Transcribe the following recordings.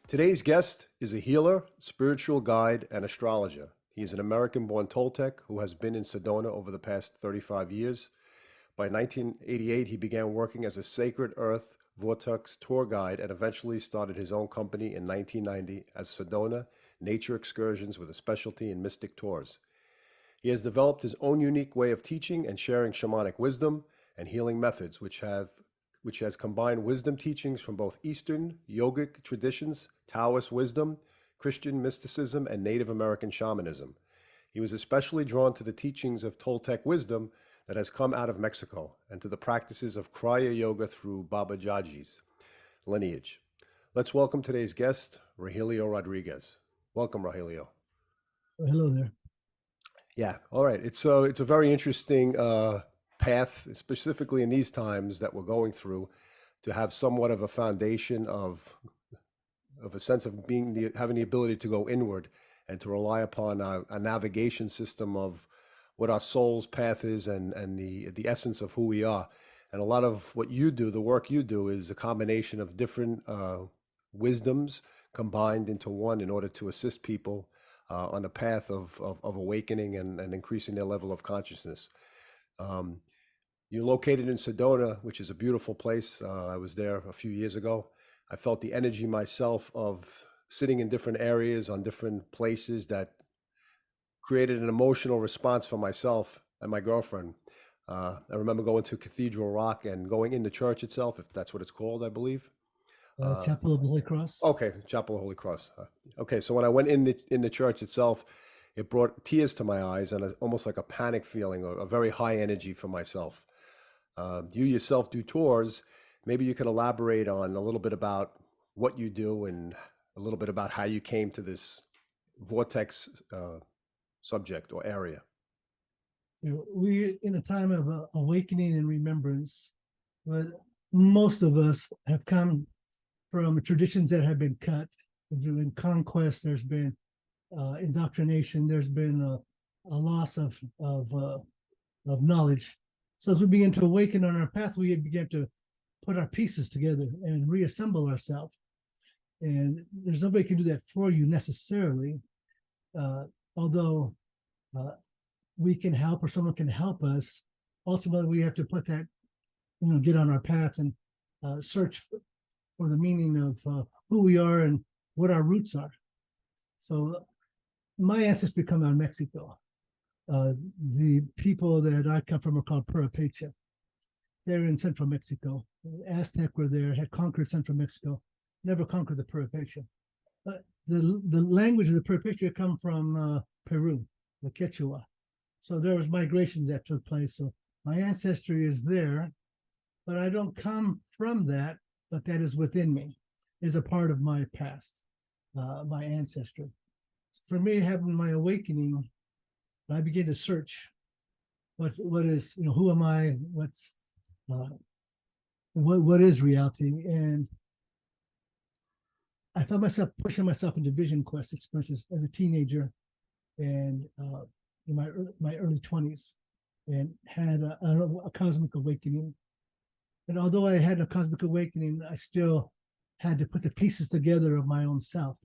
Today's guest is a healer, spiritual guide, and astrologer. He is an American-born Toltec who has been in Sedona over the past 35 years. By 1988, he began working as a Sacred Earth Vortex tour guide and eventually started his own company in 1990 as Sedona Nature Excursions with a specialty in mystic tours. He has developed his own unique way of teaching and sharing shamanic wisdom and healing methods, which has combined wisdom teachings from both Eastern Yogic traditions, Taoist wisdom, Christian mysticism, and Native American shamanism. He was especially drawn to the teachings of Toltec wisdom that has come out of Mexico and to the practices of Kriya yoga through Babaji's lineage. Let's welcome today's guest, Rahelio Rodriguez. Welcome, Rahelio. Hello there. Yeah, all right. It's a very interesting path, specifically in these times that we're going through, to have somewhat of a foundation of a sense of having the ability to go inward and to rely upon a navigation system of what our soul's path is and the essence of who we are. And a lot of what you do, the work you do, is a combination of different wisdoms combined into one in order to assist people on the path of awakening and increasing their level of consciousness. You're located in Sedona, which is a beautiful place. I was there a few years ago. I felt the energy myself of sitting in different areas on different places that created an emotional response for myself and my girlfriend. I remember going to Cathedral Rock and going in the church itself, if that's what it's called, I believe. Chapel of the Holy Cross. Okay, Chapel of the Holy Cross. Okay, so when I went in the church itself, it brought tears to my eyes and almost like a panic feeling, or a very high energy for myself. You yourself do tours. Maybe you could elaborate on a little bit about what you do and a little bit about how you came to this vortex subject or area. We're in a time of awakening and remembrance, but most of us have come from traditions that have been cut. There's been conquest, there's been indoctrination, there's been a loss of knowledge. So as we begin to awaken on our path, we begin to put our pieces together and reassemble ourselves. And there's nobody can do that for you necessarily, although we can help or someone can help us. Ultimately, we have to put that, get on our path and search for the meaning of who we are and what our roots are. So my ancestors come out of Mexico. The people that I come from are called Purepecha. They're in central Mexico. The Aztec were there, had conquered central Mexico, never conquered the Purepecha. The language of the Purepecha come from Peru, the Quechua. So there was migrations that took place. So my ancestry is there, but I don't come from that, but that is within me, is a part of my past, my ancestry. For me, having my awakening, I began to search what is, who am I, what is reality? And I found myself pushing myself into vision quest experiences as a teenager and in my early 20s, and had a cosmic awakening. And although I had a cosmic awakening, I still had to put the pieces together of my own self,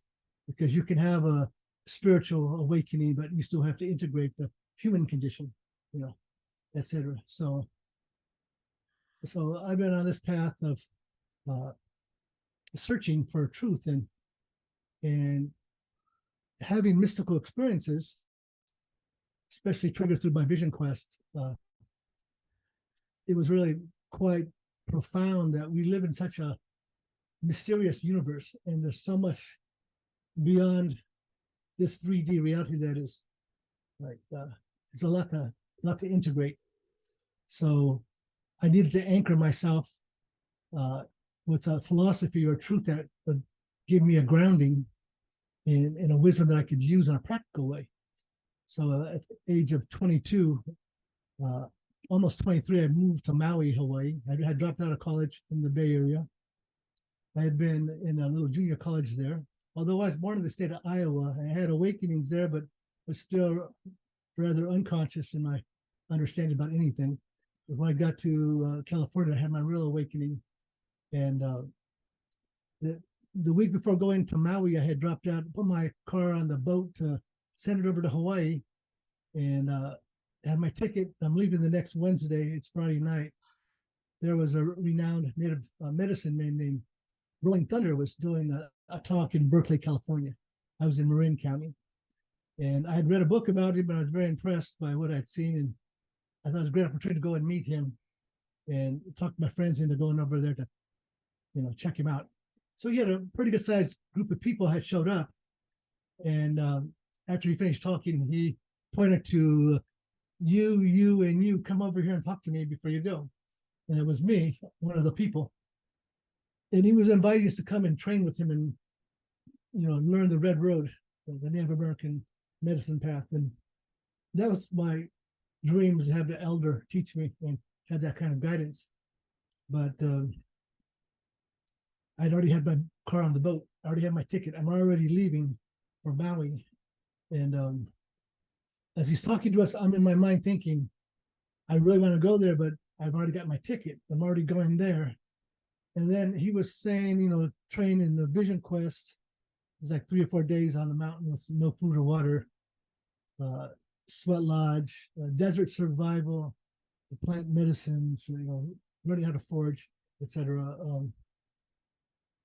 because you can have a spiritual awakening, but you still have to integrate the human condition, etc. So I've been on this path of searching for truth and having mystical experiences, especially triggered through my vision quest. It was really quite profound that we live in such a mysterious universe, and there's so much beyond this 3D reality that is like it's a lot to integrate. So I needed to anchor myself with a philosophy or truth that would give me a grounding in a wisdom that I could use in a practical way. So at the age of 22, almost 23, I moved to Maui, Hawaii. I had dropped out of college from the Bay Area. I had been in a little junior college there. Although I was born in the state of Iowa, I had awakenings there, but was still rather unconscious in my understanding about anything. But when I got to California, I had my real awakening. And the week before going to Maui, I had dropped out, put my car on the boat to send it over to Hawaii, and had my ticket. I'm leaving the next Wednesday. It's Friday night. There was a renowned native medicine man named Rolling Thunder was doing a talk in Berkeley, California. I was in Marin County, and I had read a book about him, but I was very impressed by what I'd seen, and I thought it was a great opportunity to go and meet him and talk to my friends into going over there to, check him out. So he had a pretty good sized group of people had showed up, and after he finished talking, he pointed to you, and you come over here and talk to me before you go. And it was me, one of the people. And he was inviting us to come and train with him and, learn the Red Road, the Native American medicine path. And that was my dream, was to have the elder teach me and have that kind of guidance. But I'd already had my car on the boat. I already had my ticket. I'm already leaving for Maui. And as he's talking to us, I'm in my mind thinking, I really want to go there, but I've already got my ticket. I'm already going there. And then he was saying, train in the Vision Quest. It's like 3 or 4 days on the mountain with no food or water, sweat lodge, desert survival, the plant medicines, learning how to forage, etc.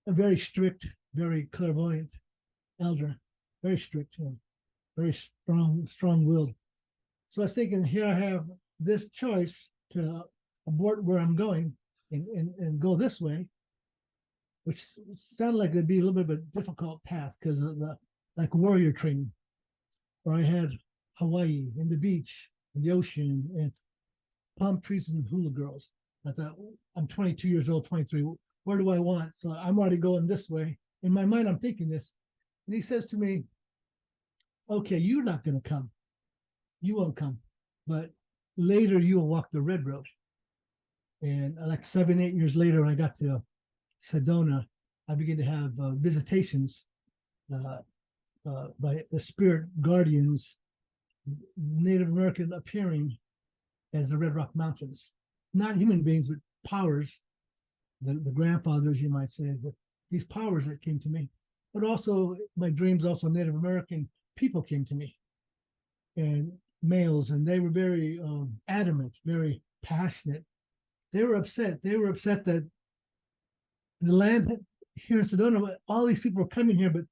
A very strict, very clairvoyant elder, very strict, very strong-willed. So I was thinking, here I have this choice to abort where I'm going and go this way, which sounded like it'd be a little bit of a difficult path because of the like warrior training, where I had Hawaii and the beach and the ocean and palm trees and hula girls. I thought, I'm 22 years old, 23. Where do I want? So I'm already going this way. In my mind, I'm thinking this. And he says to me, okay, you're not going to come. You won't come. But later you will walk the red road. And like 7, 8 years later, when I got to Sedona, I began to have visitations by the spirit guardians, Native American appearing as the Red Rock Mountains. Not human beings, but powers, the grandfathers, you might say, but these powers that came to me. But also, my dreams, also Native American people came to me, and males, and they were very adamant, very passionate. They were upset. They were upset that the land here in Sedona, all these people were coming here, but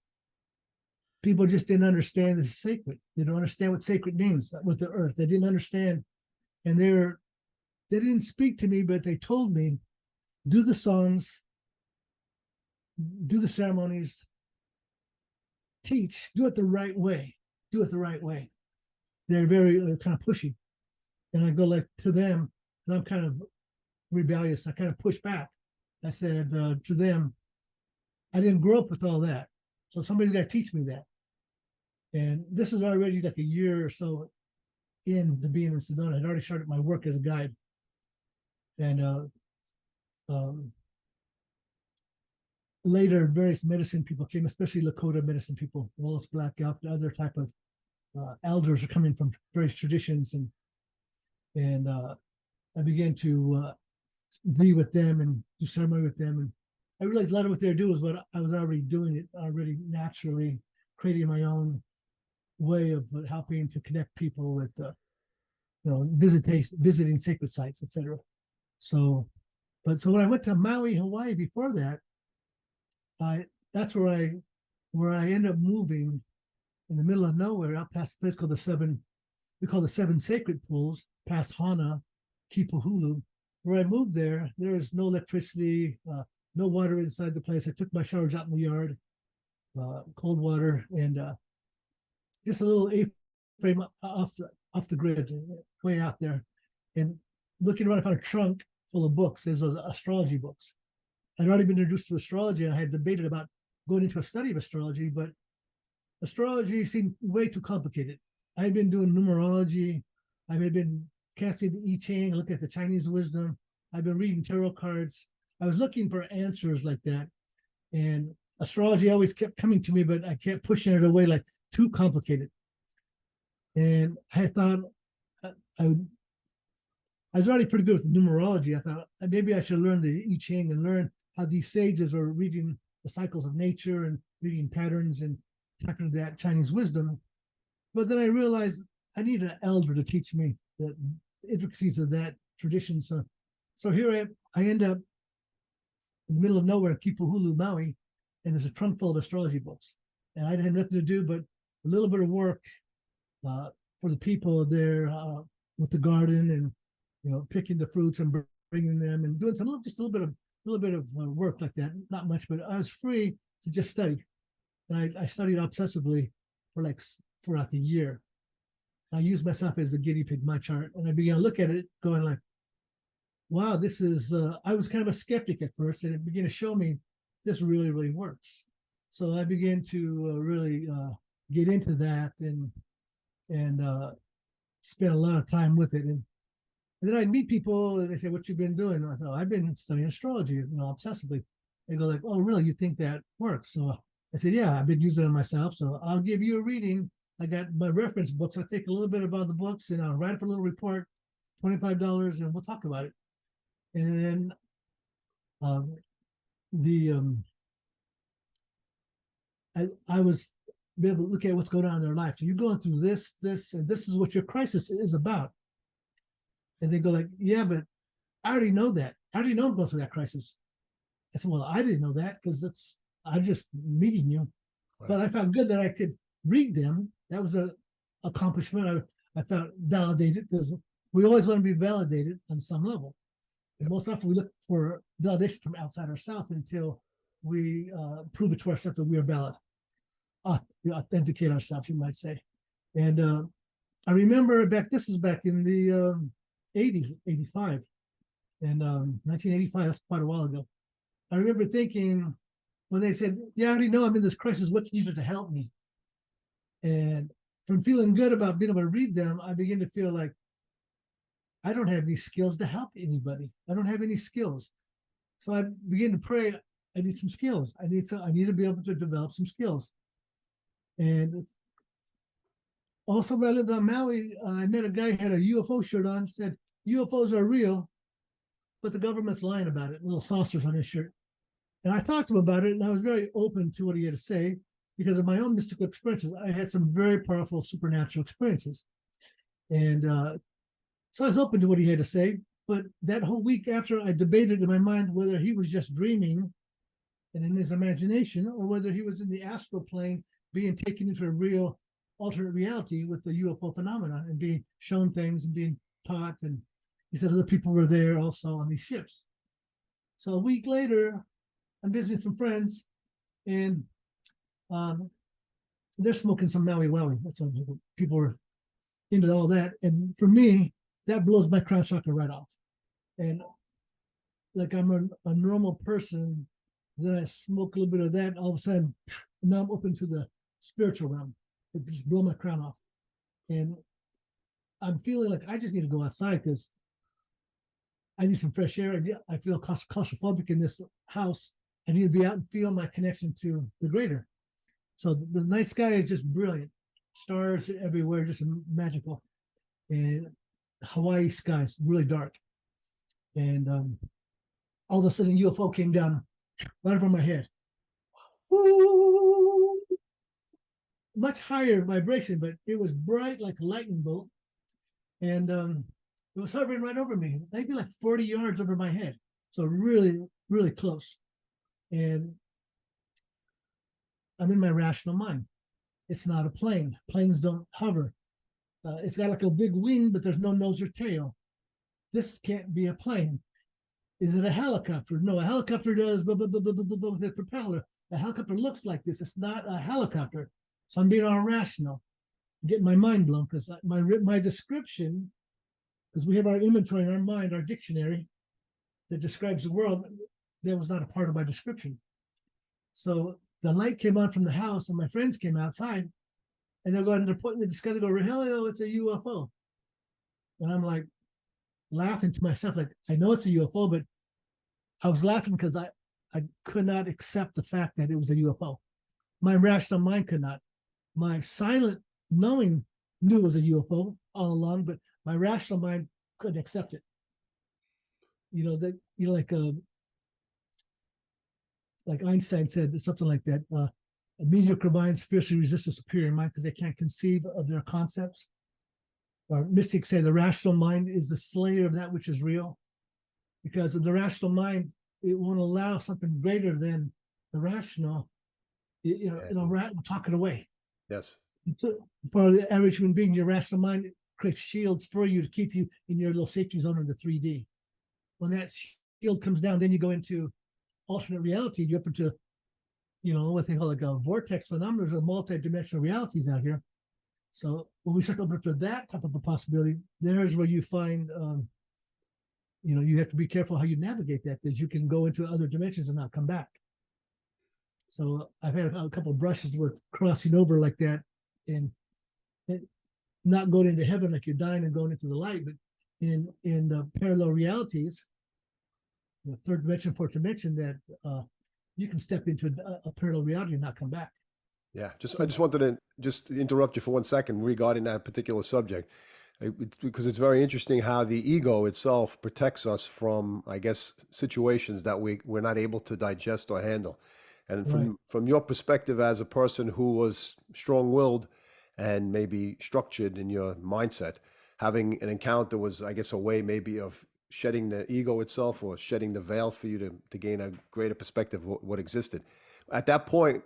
people just didn't understand this is sacred. They don't understand what sacred means with the earth. They didn't understand. And they didn't speak to me, but they told me, do the songs, do the ceremonies, teach, do it the right way. Do it the right way. They're kind of pushy. And I go like to them, and I'm kind of rebellious. I kind of push back. I said to them, I didn't grow up with all that. So somebody's got to teach me that. And this is already like a year or so into being in Sedona. I'd already started my work as a guide. And later, various medicine people came, especially Lakota medicine people, Wallace Black Elk, other type of elders are coming from various traditions. And I began to be with them and do ceremony with them. And I realized a lot of what they do is what I was already doing, it already naturally, creating my own way of helping to connect people with, visiting sacred sites, etc. So when I went to Maui, Hawaii before that, that's where I ended up moving in the middle of nowhere, out past a place called we call the Seven Sacred Pools, past Hana, Kipuhulu. Where I moved there was no electricity, no water inside the place. I took my showers out in the yard, cold water, and just a little A-frame off the grid, way out there. And looking around, I found a trunk full of books. There's those astrology books. I'd already been introduced to astrology, and I had debated about going into a study of astrology, but astrology seemed way too complicated. I had been doing numerology. I had been casting the I Ching, looking at the Chinese wisdom. I've been reading tarot cards. I was looking for answers like that. And astrology always kept coming to me, but I kept pushing it away like too complicated. And I thought I was already pretty good with numerology. I thought maybe I should learn the I Ching and learn how these sages are reading the cycles of nature and reading patterns and talking to that Chinese wisdom. But then I realized I need an elder to teach me the intricacies of that tradition. So here I end up in the middle of nowhere, Kipuhulu, Maui, and there's a trunk full of astrology books. And I had nothing to do but a little bit of work for the people there with the garden and picking the fruits and bringing them and doing just a little bit of work like that. Not much, but I was free to just study. And I studied obsessively for like a year. I used myself as the guinea pig, my chart, and I began to look at it, going like, "Wow, this is." I was kind of a skeptic at first, and it began to show me this really, really works. So I began to really get into that and spend a lot of time with it. And then I'd meet people, and they say, "What you been doing?" And I thought, "I've been studying astrology, obsessively." They go like, "Oh, really? You think that works?" So I said, "Yeah, I've been using it myself. So I'll give you a reading. I got my reference books. I'll take a little bit about the books and I'll write up a little report, $25, and we'll talk about it." And then I was able to look at what's going on in their life. So you're going through this, and this is what your crisis is about. And they go like, "Yeah, but I already know that. I already know I'm going through that crisis." I said, "Well, I didn't know that because I'm just meeting you." Right. But I felt good that I could read them. That was an accomplishment. I felt validated because we always want to be validated on some level. And most often we look for validation from outside ourselves until we prove it to ourselves that we are valid. Authenticate ourselves, you might say. And I remember this is back in the 80s, 85. And 1985, that's quite a while ago. I remember thinking when they said, "Yeah, I already know I'm in this crisis. What can you do to help me?" And from feeling good about being able to read them, I began to feel like I don't have any skills to help anybody. I don't have any skills. So I began to pray, I need some skills. I need to be able to develop some skills. And also when I lived on Maui, I met a guy who had a UFO shirt on, said, "UFOs are real, but the government's lying about it." Little saucers on his shirt. And I talked to him about it, and I was very open to what he had to say because of my own mystical experiences. I had some very powerful supernatural experiences. And so I was open to what he had to say. But that whole week after, I debated in my mind whether he was just dreaming and in his imagination, or whether he was in the astral plane being taken into a real alternate reality with the UFO phenomena and being shown things and being taught. And he said other people were there also on these ships. So a week later, I'm visiting some friends, and they're smoking some Maui Wowie. That's what people were into all that. And for me, that blows my crown chakra right off. And like I'm a normal person, then I smoke a little bit of that, all of a sudden, now I'm open to the spiritual realm. It just blew my crown off. And I'm feeling like I just need to go outside because I need some fresh air. I feel claustrophobic in this house. I need to be out and feel my connection to the greater. So the night sky is just brilliant. Stars everywhere, just magical. And Hawaii skies really dark. And all of a sudden, UFO came down right over my head. Woo! Much higher vibration, but it was bright like a lightning bolt. And it was hovering right over me, maybe like 40 yards over my head. So really, really close. And I'm in my rational mind. It's not a plane. Planes don't hover. It's got like a big wing, but there's no nose or tail. This can't be a plane. Is it a helicopter? No, a helicopter does blah, blah, blah, blah, blah, blah, with a propeller. A helicopter looks like this. It's not a helicopter. So I'm being all rational, getting my mind blown because my description, because we have our inventory in our mind, our dictionary that describes the world, that was not a part of my description. So the light came on from the house and my friends came outside and they're going, they're pointing at the sky, they go, "Rahelio, it's a UFO." And I'm like laughing to myself, like, I know it's a UFO, but I was laughing because I could not accept the fact that it was a UFO. My rational mind could not. My silent knowing knew it was a UFO all along, but my rational mind couldn't accept it. Like like Einstein said, something like that. Mediocre minds fiercely resist a superior mind because they can't conceive of their concepts. Or mystics say the rational mind is the slayer of that which is real, because of the rational mind, it won't allow something greater than the rational. It'll talk it away. Yes. For the average human being, your rational mind creates shields for you to keep you in your little safety zone of the 3D. When that shield comes down, then you go into alternate reality. You're up into, what they call like a vortex phenomenon. There's a multi-dimensional realities out here. So when we start opening up to that type of a possibility, there's where you find, you have to be careful how you navigate that, because you can go into other dimensions and not come back. So I've had a couple of brushes with crossing over like that, and not going into heaven like you're dying and going into the light, but in the parallel realities, the third dimension, fourth dimension, that you can step into a parallel reality and not come back. Yeah, I just wanted to just interrupt you for 1 second regarding that particular subject, because it's very interesting how the ego itself protects us from, I guess, situations that we're not able to digest or handle. And from your perspective as a person who was strong-willed and maybe structured in your mindset, having an encounter was, I guess, a way maybe of shedding the ego itself, or shedding the veil for you to gain a greater perspective of what existed. At that point,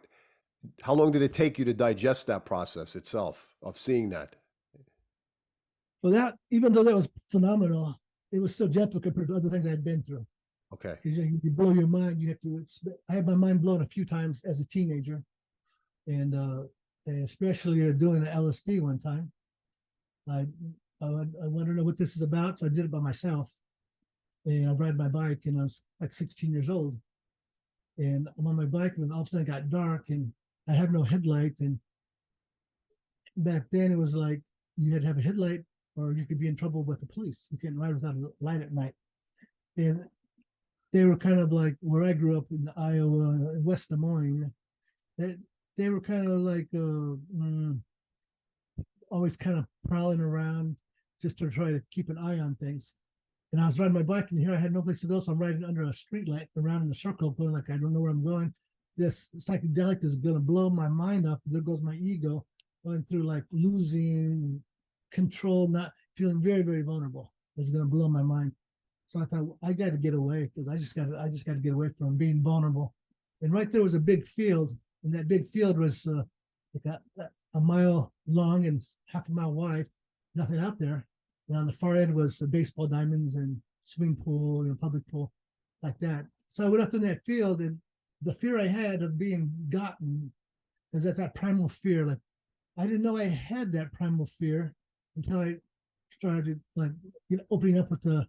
how long did it take you to digest that process itself of seeing that? Well, that, even though that was phenomenal, it was still gentle compared to other things I'd been through. Okay. Because you blow your mind, you have to. I had my mind blown a few times as a teenager, and especially doing the LSD one time. I want to know what this is about, so I did it by myself. And I ride my bike, and I was like 16 years old, and I'm on my bike, and all of a sudden it got dark, and I have no headlight. And back then it was like you had to have a headlight, or you could be in trouble with the police. You can't ride without a light at night. And they were kind of like where I grew up in Iowa, West Des Moines. They were kind of like always kind of prowling around just to try to keep an eye on things. And I was riding my bike, and here I had no place to go, so I'm riding under a street light around in a circle, going like, I don't know where I'm going. This psychedelic is going to blow my mind up. There goes my ego, going through like losing control, not feeling very, very vulnerable. It's going to blow my mind. So I thought, I got to get away, because I just got to get away from being vulnerable. And right there was a big field, and that big field was like a mile long and half a mile wide. Nothing out there. And on the far end was the baseball diamonds and swimming pool, public pool, like that. So I went up in that field, and the fear I had of being gotten, because that's that primal fear. Like, I didn't know I had that primal fear until I started opening up with the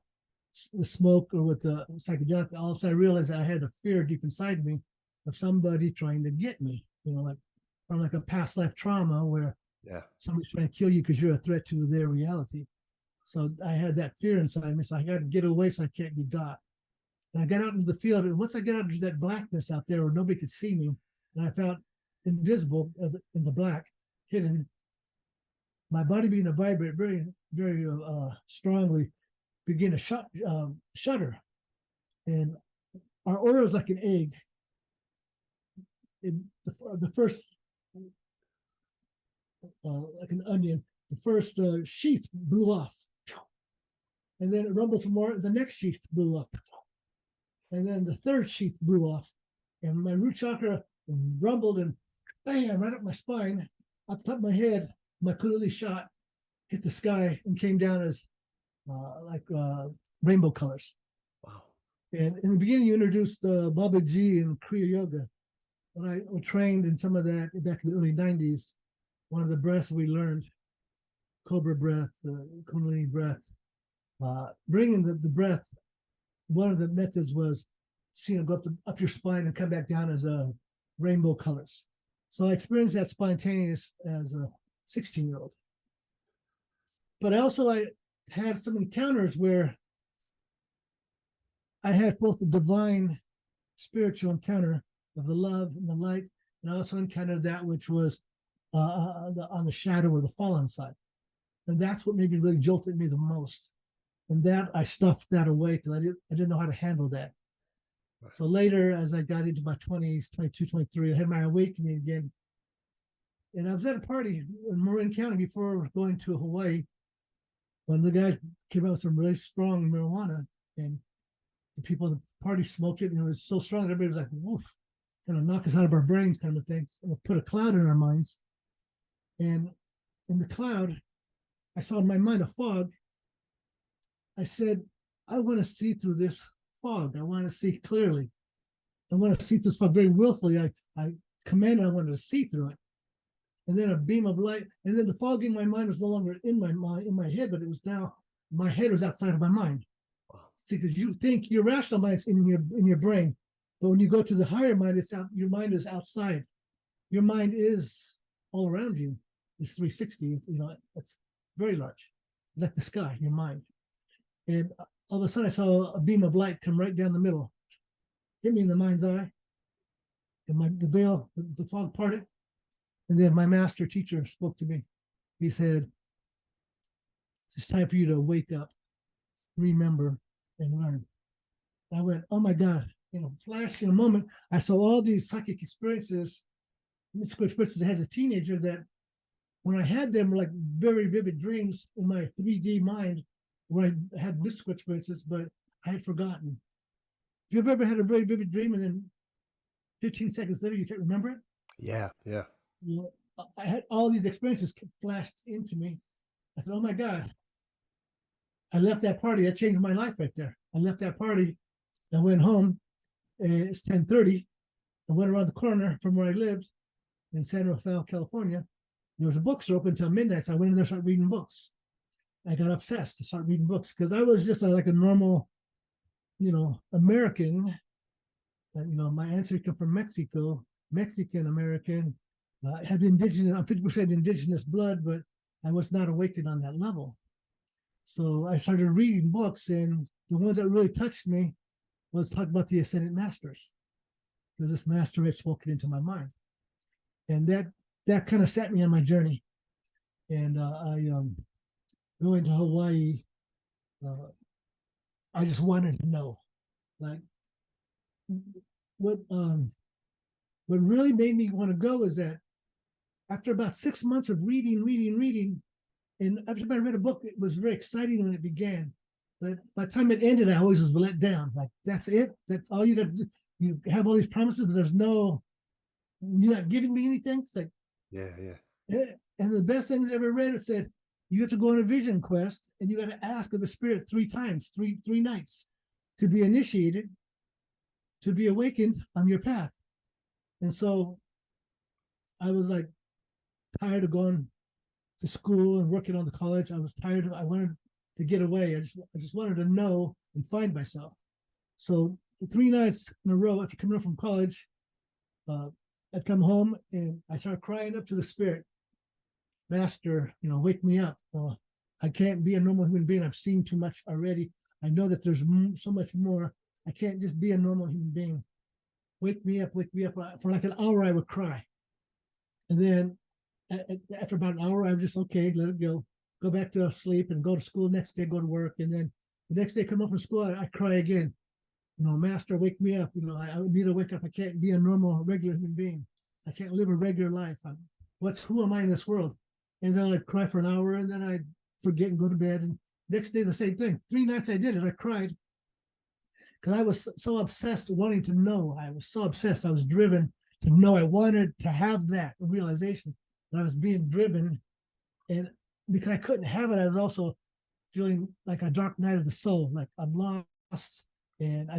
smoke or with the psychedelic. All of a sudden I realized that I had a fear deep inside me of somebody trying to get me, from like a past life trauma where somebody's trying to kill you because you're a threat to their reality. So I had that fear inside me. So I got to get away so I can't be got. And I got out into the field. And once I got out into that blackness out there where nobody could see me, and I felt invisible in the black, hidden, my body began to vibrate very, very strongly, began to shudder. And our aura is like an egg. The first, like an onion, the first sheath blew off. And then it rumbled some more. The next sheath blew up. And then the third sheath blew off. And my root chakra rumbled and bam, right up my spine, up the top of my head, my kundalini shot, hit the sky and came down as rainbow colors. Wow. And in the beginning, you introduced Babaji and Kriya Yoga. When I trained in some of that back in the early 90s, one of the breaths we learned, cobra breath, kundalini breath, bringing the breath, one of the methods was seeing it go up your spine and come back down as rainbow colors. So I experienced that spontaneous as a 16-year-old. But I had some encounters where I had both the divine spiritual encounter of the love and the light, and I also encountered that which was on the shadow or the fallen side. And that's what maybe really jolted me the most. And that I stuffed that away because I didn't know how to handle that. So later, as I got into my 20s, 22, 23, I had my awakening again. And I was at a party in Marin County before going to Hawaii. One of the guys came out with some really strong marijuana, and the people at the party smoked it, and it was so strong, everybody was like, woof, kind of knock us out of our brains kind of thing. So it put a cloud in our minds. And in the cloud, I saw in my mind a fog. I said, I want to see through this fog. I want to see clearly. I want to see through this fog very willfully. I commanded I wanted to see through it. And then a beam of light, and then the fog in my mind was no longer in my head, but it was now, my head was outside of my mind. See, because you think your rational mind's in your brain, but when you go to the higher mind, it's out. Your mind is outside. Your mind is all around you. It's 360. It's very large, like the sky. Your mind, and all of a sudden, I saw a beam of light come right down the middle, hit me in the mind's eye, and the veil, the fog parted, and then my master teacher spoke to me. He said, "It's time for you to wake up, remember, and learn." I went, oh my God, flash in a moment. I saw all these psychic experiences, mystical experiences as a teenager that when I had them were like very vivid dreams in my 3D mind where I had mystical experiences, but I had forgotten. If you've ever had a very vivid dream and then 15 seconds later you can't remember it? Yeah, yeah. I had all these experiences flashed into me. I said, oh my God. I left that party. That changed my life right there. I left that party. I went home. It's 10:30. I went around the corner from where I lived in San Rafael, California. There was a bookstore open until midnight. So I went in there and started reading books. I got obsessed to start reading books because I was just like a normal, American. My ancestors come from Mexico, Mexican American. I have indigenous, I'm 50% indigenous blood, but I was not awakened on that level. So I started reading books, and the ones that really touched me was talk about the ascended masters, because this master had spoken into my mind, and that kind of set me on my journey. And going to Hawaii, I just wanted to know, like, what really made me want to go is that after about 6 months of reading, and after I read a book, it was very exciting when it began. But by the time it ended, I always was let down. Like, that's it? That's all you got to do? You have all these promises, but you're not giving me anything? It's like, yeah. And the best thing I ever read, it said, you have to go on a vision quest, and you got to ask of the spirit 3 times, three nights, to be initiated, to be awakened on your path. And so I was like tired of going to school and working on the college. I was tired. I wanted to get away. I just wanted to know and find myself. So 3 nights in a row after coming home from college, I'd come home and I started crying up to the spirit, Master, wake me up. I can't be a normal human being. I've seen too much already. I know that there's so much more. I can't just be a normal human being. Wake me up, wake me up. For like an hour, I would cry. And then after about an hour, I was just, okay, let it go. Go back to sleep and go to school next day, go to work. And then the next day, come up from school, I cry again. Master, wake me up. I need to wake up. I can't be a normal, regular human being. I can't live a regular life. Who am I in this world? And then I'd cry for an hour, and then I'd forget and go to bed. And next day, the same thing. 3 nights I did it. I cried because I was so obsessed wanting to know. I was so obsessed. I was driven to know. I wanted to have that realization that I was being driven. And because I couldn't have it, I was also feeling like a dark night of the soul, like I'm lost and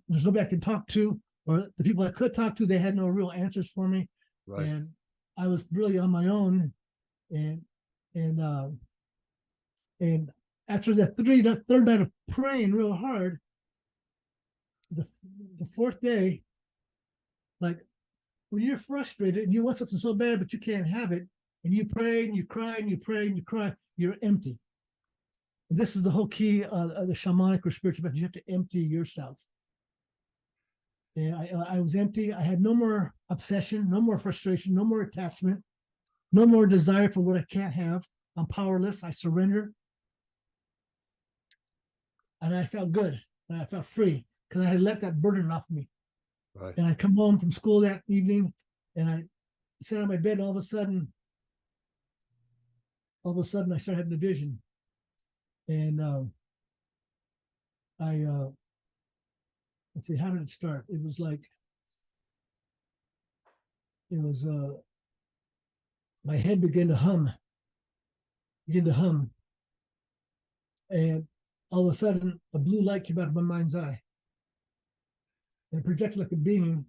there's nobody I can talk to, or the people I could talk to, they had no real answers for me. Right. And I was really on my own. And after that third night of praying real hard, the 4th day, like when you're frustrated and you want something so bad but you can't have it, and you pray and you cry and you pray and you cry, you're empty. And this is the whole key of the shamanic or spiritual method. You have to empty yourself. And I was empty. I had no more obsession, no more frustration, no more attachment, no more desire for what I can't have. I'm powerless. I surrender. And I felt good. And I felt free because I had let that burden off me. Right. And I come home from school that evening, and I sat on my bed, and all of a sudden, I started having a vision. And let's see, how did it start? It was like, my head began to hum, and all of a sudden, a blue light came out of my mind's eye, and it projected like a beam,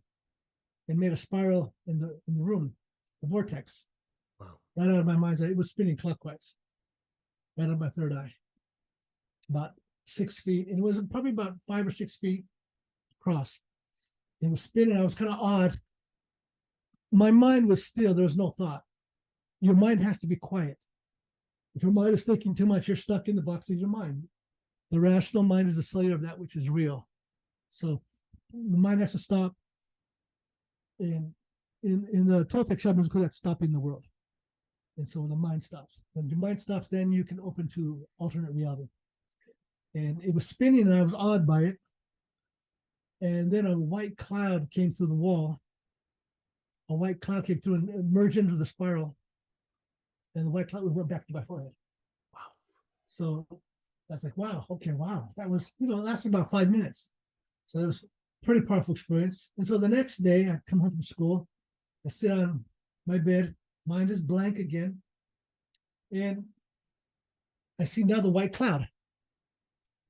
and made a spiral in the room, a vortex, Wow. right out of my mind's eye. It was spinning clockwise, right out of my third eye, about 6 feet, and it was probably about 5 or 6 feet across. It was spinning. I was kind of odd. My mind was still. There was no thought. Your mind has to be quiet. If your mind is thinking too much, you're stuck in the box of your mind. The rational mind is the cellular of that which is real. So the mind has to stop. And in the Toltec Shamanism, call that stopping the world. And so the mind stops. When your mind stops, then you can open to alternate reality. And it was spinning, and I was awed by it. And then a white cloud came through the wall. A white cloud came through and merged into the spiral. And the white cloud went back to my forehead. Wow. So I was like, wow, okay, wow. That was, lasted about 5 minutes. So it was a pretty powerful experience. And so the next day, I come home from school. I sit on my bed. Mind is blank again. And I see now the white cloud.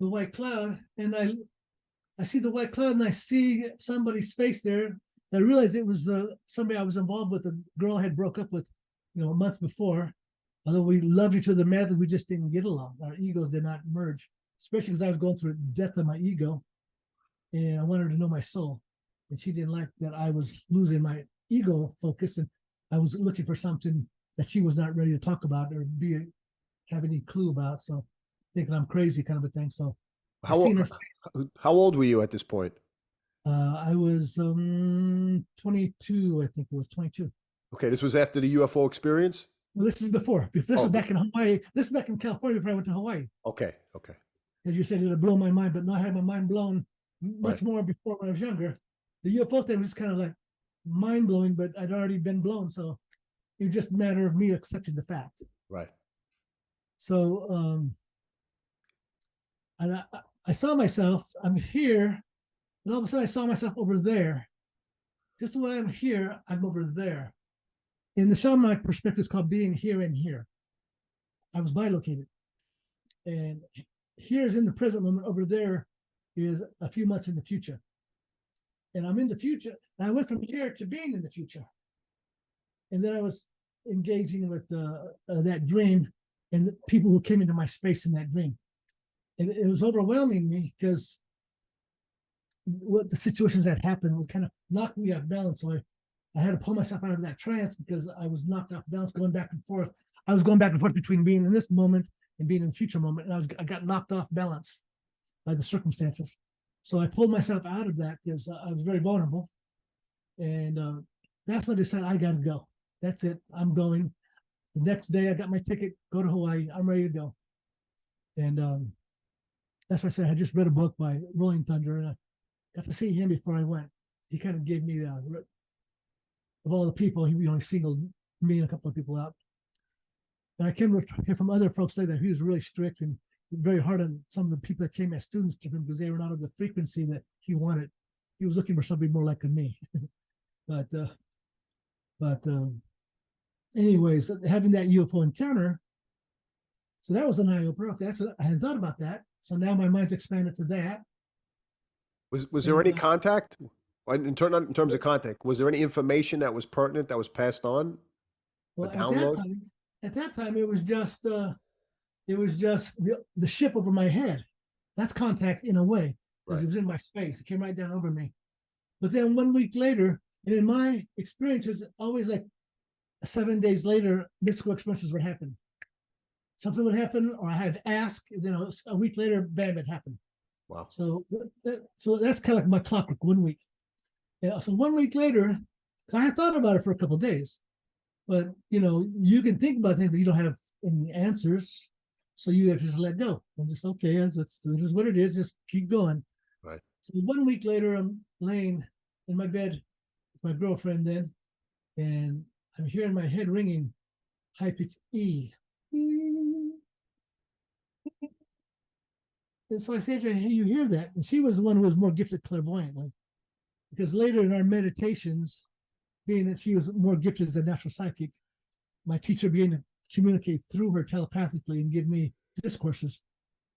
The white cloud. And I see the white cloud, and I see somebody's face there. I realized it was somebody I was involved with. A girl I had broke up with, months before. Although we loved each other madly, we just didn't get along. Our egos did not merge, especially because I was going through a death of my ego, and I wanted her to know my soul. And she didn't like that I was losing my ego focus, and I was looking for something that she was not ready to talk about or have any clue about. So thinking I'm crazy, kind of a thing. So How old were you at this point? I was 22, I think it was 22. Okay, this was after the UFO experience? Well, this is before. This is Oh, back in Hawaii. This is back in California before I went to Hawaii. Okay. As you said, it had blown my mind, but not had my mind blown much Right. more before when I was younger. The UFO thing was kind of like mind blowing, but I'd already been blown. So it was just a matter of me accepting the fact. Right. So and I saw myself, I'm here, and all of a sudden I saw myself over there. Just the way I'm here, I'm over there. In the shamanic perspective, it's called being here and here. I was bilocated. And here is in the present moment, over there is a few months in the future. And I'm in the future. And I went from here to being in the future. And then I was engaging with that dream and the people who came into my space in that dream. And it was overwhelming me because what the situations that happened would kind of knock me off balance. So I had to pull myself out of that trance because I was knocked off balance, going back and forth. I was going back and forth between being in this moment and being in the future moment. And I got knocked off balance by the circumstances. So I pulled myself out of that because I was very vulnerable. And that's when I decided I got to go. That's it. I'm going. The next day I got my ticket, go to Hawaii. I'm ready to go. And that's why I said I just read a book by Rolling Thunder, and I got to see him before I went. He kind of gave me of all the people, he only singled me and a couple of people out. And I came to hear from other folks say that he was really strict and very hard on some of the people that came as students to him because they were not of the frequency that he wanted. He was looking for somebody more like me. but anyways, having that UFO encounter, so that was an eye opener. Okay, I hadn't thought about that. So now my mind's expanded to that. Was there any contact? In terms of contact, was there any information that was pertinent that was passed on? Well, download? at that time, it was just the ship over my head. That's contact in a way, because it was in my space. It came right down over me. But then 1 week later, and in my experiences, always like 7 days later, mystical experiences would happen. Something would happen, or I had to ask, and then a week later, bam, it happened. Wow. So that's kind of like my clockwork, 1 week. Yeah, so 1 week later, I had thought about it for a couple of days. But, you can think about things, but you don't have any answers. So you have to just let go. And just, okay, this is what it is. Just keep going. Right. So 1 week later, I'm laying in my bed with my girlfriend then, and I'm hearing my head ringing, high pitch E. And so I said to her, hey, you hear that? And she was the one who was more gifted clairvoyantly. Because later in our meditations, being that she was more gifted as a natural psychic, my teacher began to communicate through her telepathically and give me discourses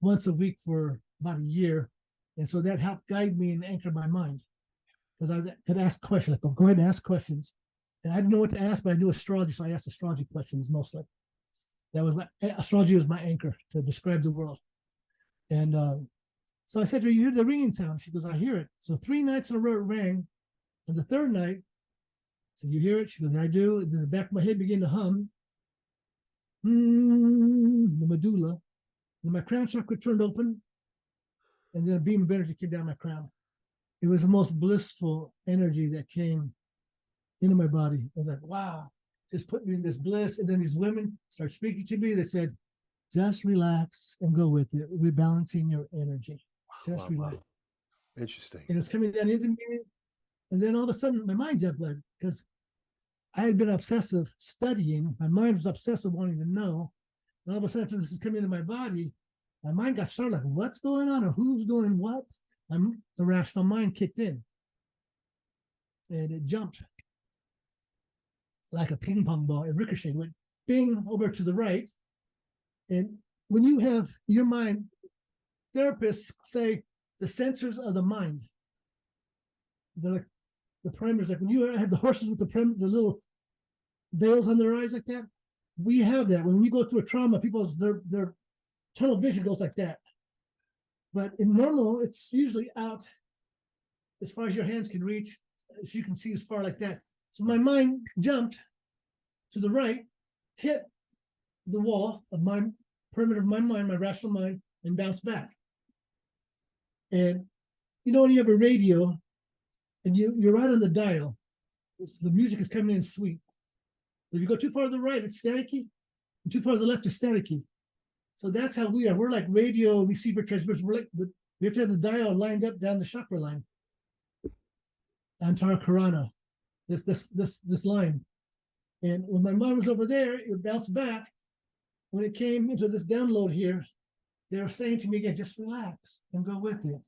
once a week for about a year. And so that helped guide me and anchor my mind. Because I could ask questions, like, oh, go ahead and ask questions. And I didn't know what to ask, but I knew astrology, so I asked astrology questions mostly. That was astrology was my anchor to describe the world. And so I said to her, you hear the ringing sound? She goes, I hear it. So 3 nights in a row it rang. And the third night, so you hear it? She goes, I do. And then the back of my head began to hum. The medulla. Then my crown chakra turned open. And then a beam of energy came down my crown. It was the most blissful energy that came into my body. I was like, wow, just put me in this bliss. And then these women start speaking to me. They said, just relax and go with it. Rebalancing your energy. Just relax. Wow. Interesting. And it was coming down into me. And then all of a sudden, my mind jumped like, because I had been obsessive studying. My mind was obsessive wanting to know. And all of a sudden, after this is coming into my body, my mind got started like, what's going on or who's doing what? The rational mind kicked in. And it jumped like a ping pong ball. It ricocheted, went bing over to the right. And when you have your mind, therapists say the sensors of the mind, they're like the primers, like when you have the horses with the little veils on their eyes like that, we have that. When we go through a trauma, people's their tunnel vision goes like that. But in normal, it's usually out as far as your hands can reach, as you can see as far like that. So my mind jumped to the right, hit the wall of my perimeter of my mind, my rational mind, and bounced back. And you know when you have a radio and you're right on the dial, the music is coming in sweet. If you go too far to the right, it's staticky. And too far to the left, it's staticky. So that's how we are. We're like radio receiver transmitters. We have to have the dial lined up down the chakra line. Antara Karana, this line. And when my mind was over there, it bounced back. When it came into this download here, they were saying to me again, just relax and go with it.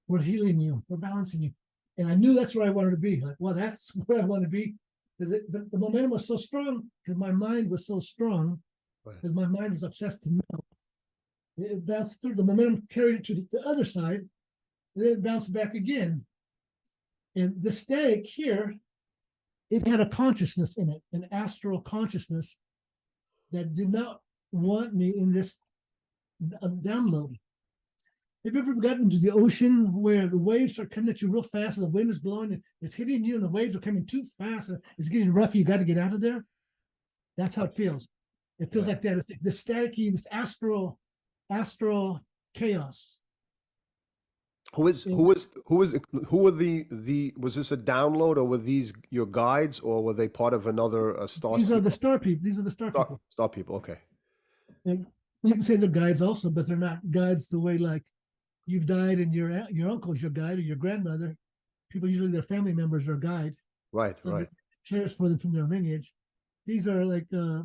We're healing you. We're balancing you. And I knew that's where I wanted to be. Like, well, that's where I want to be. Because the momentum was so strong, because my mind was so strong, because my mind was obsessed to know. It bounced through, the momentum carried it to the other side, and then it bounced back again. And the static here, it had a consciousness in it, an astral consciousness that did not want me in this download. Have you ever gotten into the ocean where the waves are coming at you real fast and the wind is blowing and it's hitting you and the waves are coming too fast and it's getting rough, you got to get out of there? That's how it feels. It feels like that. It's the staticky, this astral chaos. Who were the was this a download, or were these your guides, or were they part of another star? These are the star people. These are the star people. Star people, okay. And you can say they're guides also, but they're not guides the way like you've died and your uncle's your guide or your grandmother. People usually their family members are guide. Right, so right. Cares for them from their lineage. These are like I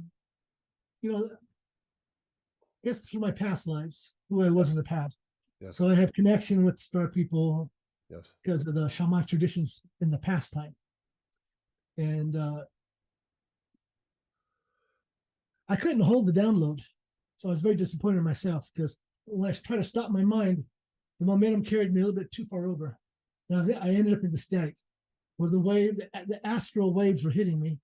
guess through my past lives, who I was in the past. Yes. So I have connection with star people. Yes. Because of the shamanic traditions in the past time. And I couldn't hold the download. So I was very disappointed in myself because when I tried to stop my mind, the momentum carried me a little bit too far over. And I ended up in the static where the astral waves were hitting me.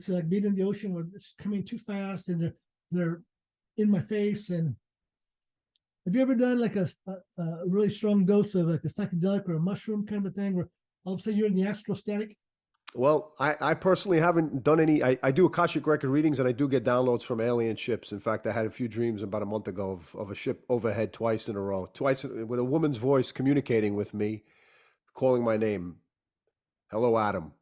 Like being in the ocean where it's coming too fast and they're in my face. And have you ever done like a really strong dose of like a psychedelic or a mushroom kind of a thing where all of a sudden you're in the astral static? Well, I personally haven't done any. I do Akashic record readings and I do get downloads from alien ships. In fact, I had a few dreams about a month ago of a ship overhead twice in a row, twice with a woman's voice communicating with me, calling my name. Hello, Adam.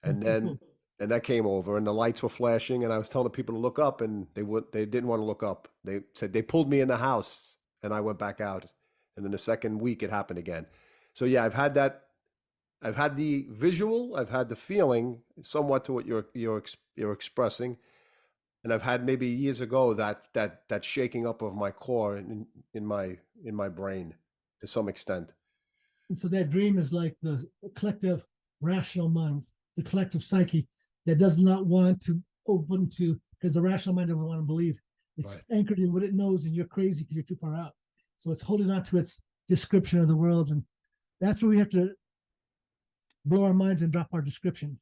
And then and that came over and the lights were flashing and I was telling the people to look up and they didn't want to look up. They said they pulled me in the house and I went back out And then the second week it happened again. So yeah, I've had that. I've had the visual, I've had the feeling somewhat to what you're expressing. And I've had maybe years ago that shaking up of my core in my brain to some extent. And so that dream is like the collective rational mind, the collective psyche that does not want to open to, because the rational mind doesn't want to believe. It's Right. anchored in what it knows, and you're crazy because you're too far out. So it's holding on to its description of the world. And that's where we have to blow our minds and drop our description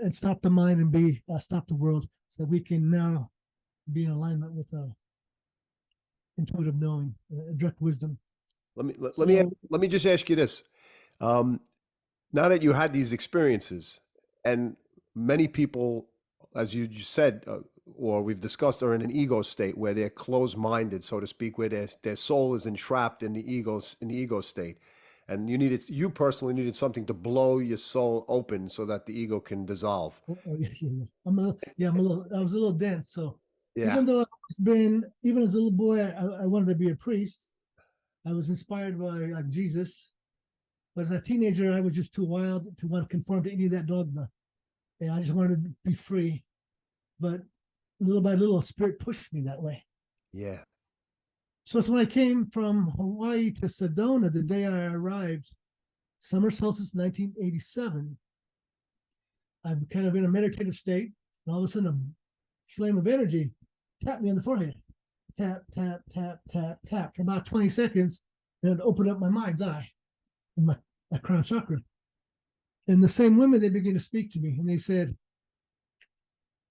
and stop the mind and be stop the world so that we can now be in alignment with intuitive knowing, direct wisdom. Let me just ask you this. Um, Now that you had these experiences, and many people, as you just said, or we've discussed, are in an ego state where they're closed-minded, so to speak, where their soul is entrapped in the ego state, and you personally needed something to blow your soul open so that the ego can dissolve. Yeah. I was a little dense. So Yeah, even though even as a little boy, I wanted to be a priest. I was inspired by Jesus. But as a teenager, I was just too wild to want to conform to any of that dogma. And I just wanted to be free. But little by little, spirit pushed me that way. yeah, So it's when I came from Hawaii to Sedona, the day I arrived, summer solstice 1987, I'm kind of in a meditative state. And all of a sudden, a flame of energy tapped me on the forehead. Tap, tap, tap, tap, tap for about 20 seconds. And it opened up my mind's eye and my crown chakra. And the same women, they began to speak to me and they said,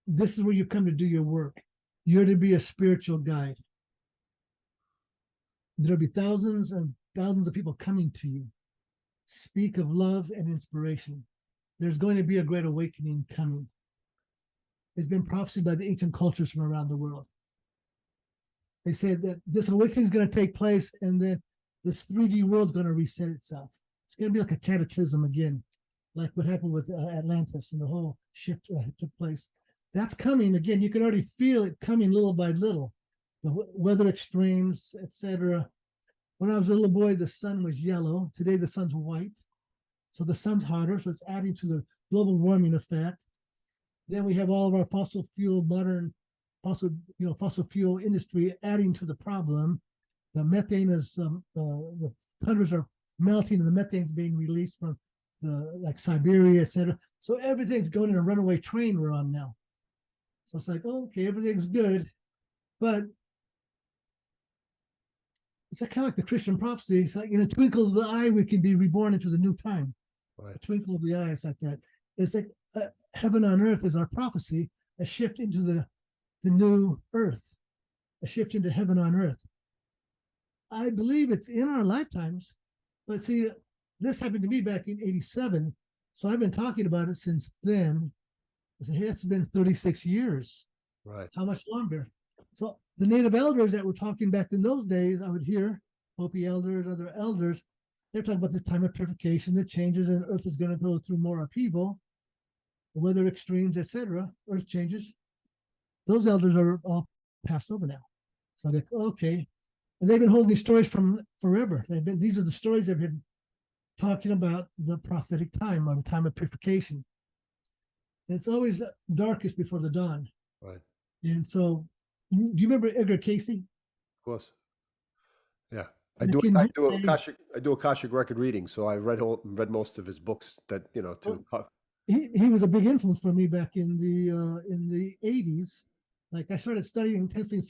this is where you come to do your work. You're to be a spiritual guide. There'll be thousands and thousands of people coming to you. Speak of love and inspiration. There's going to be a great awakening coming. It's been prophesied by the ancient cultures from around the world. They said that this awakening is going to take place and then this 3D world is going to reset itself. It's going to be like a cataclysm again, like what happened with Atlantis and the whole shift took place. That's coming again. You can already feel it coming little by little. The weather extremes, etc. When I was a little boy, the sun was yellow. Today, the sun's white. So the sun's hotter. So it's adding to the global warming effect. Then we have all of our fossil fuel, modern fossil fuel industry adding to the problem. The methane is the tundras are melting, and the methane is being released from like Siberia, etc. So everything's going in a runaway train we're on now. So it's like, okay, everything's good, but it's kind of like the Christian prophecy. It's like in a twinkle of the eye, we can be reborn into the new time. right. A twinkle of the eye, it's like that. It's like heaven on earth is our prophecy, a shift into the new earth, a shift into heaven on earth. I believe it's in our lifetimes, but see, this happened to me back in '87, so I've been talking about it since then. It's been 36 years. Right. How much longer? So the native elders that were talking back in those days, I would hear Hopi elders, other elders, they're talking about the time of purification, the changes, and Earth is going to go through more upheaval, weather extremes, etc. Earth changes. Those elders are all passed over now. So they're okay. And they've been holding these stories from forever. These are the stories they've been talking about the prophetic time or the time of purification. It's always darkest before the dawn. Right. And so, do you remember Edgar Casey? Of course. Yeah. Back in his day, I do Akashic record reading, so I read most of his books that, he was a big influence for me back in the 80s. Like I started studying intensely in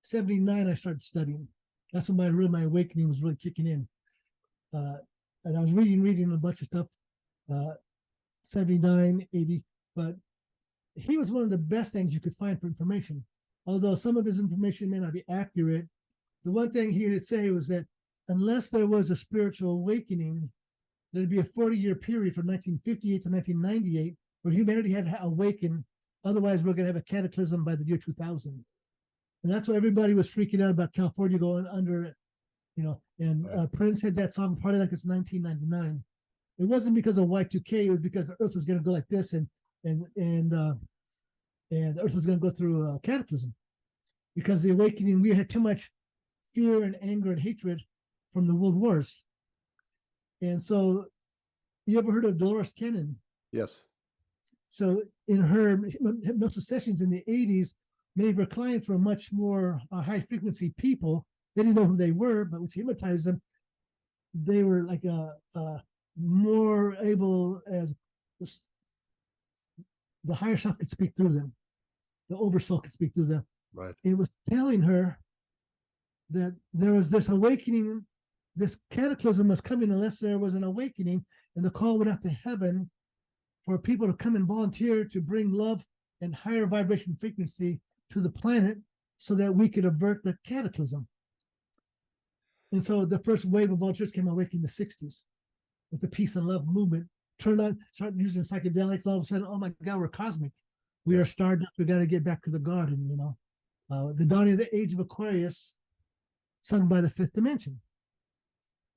79, I started studying. That's when my awakening was really kicking in. And I was reading a bunch of stuff, 79, 80, but he was one of the best things you could find for information. Although some of his information may not be accurate, the one thing he would say was that unless there was a spiritual awakening, there'd be a 40-year period from 1958 to 1998 where humanity had awakened. Otherwise, we're going to have a cataclysm by the year 2000. And that's why everybody was freaking out about California going under it, and Prince had that song, Party Like It's 1999. It wasn't because of Y2K, it was because the Earth was going to go like this, and the Earth was going to go through a cataclysm. Because the awakening, we had too much fear and anger and hatred from the world wars. And so, you ever heard of Dolores Cannon? Yes. So in her hypnosis sessions in the 80s, many of her clients were much more high frequency people. They didn't know who they were, but when she hypnotized them, they were like more able, as the higher self could speak through them, the oversoul could speak through them. Right. It was telling her that there was this awakening, this cataclysm was coming unless there was an awakening, and the call went out to heaven for people to come and volunteer to bring love and higher vibration frequency to the planet so that we could avert the cataclysm. And so the first wave of volunteers came awake in the 60s with the peace and love movement. Turned on, started using psychedelics. All of a sudden, oh my God, we're cosmic. We are stardust. We got to get back to the garden, you know. The dawning of the age of Aquarius, sung by the fifth dimension.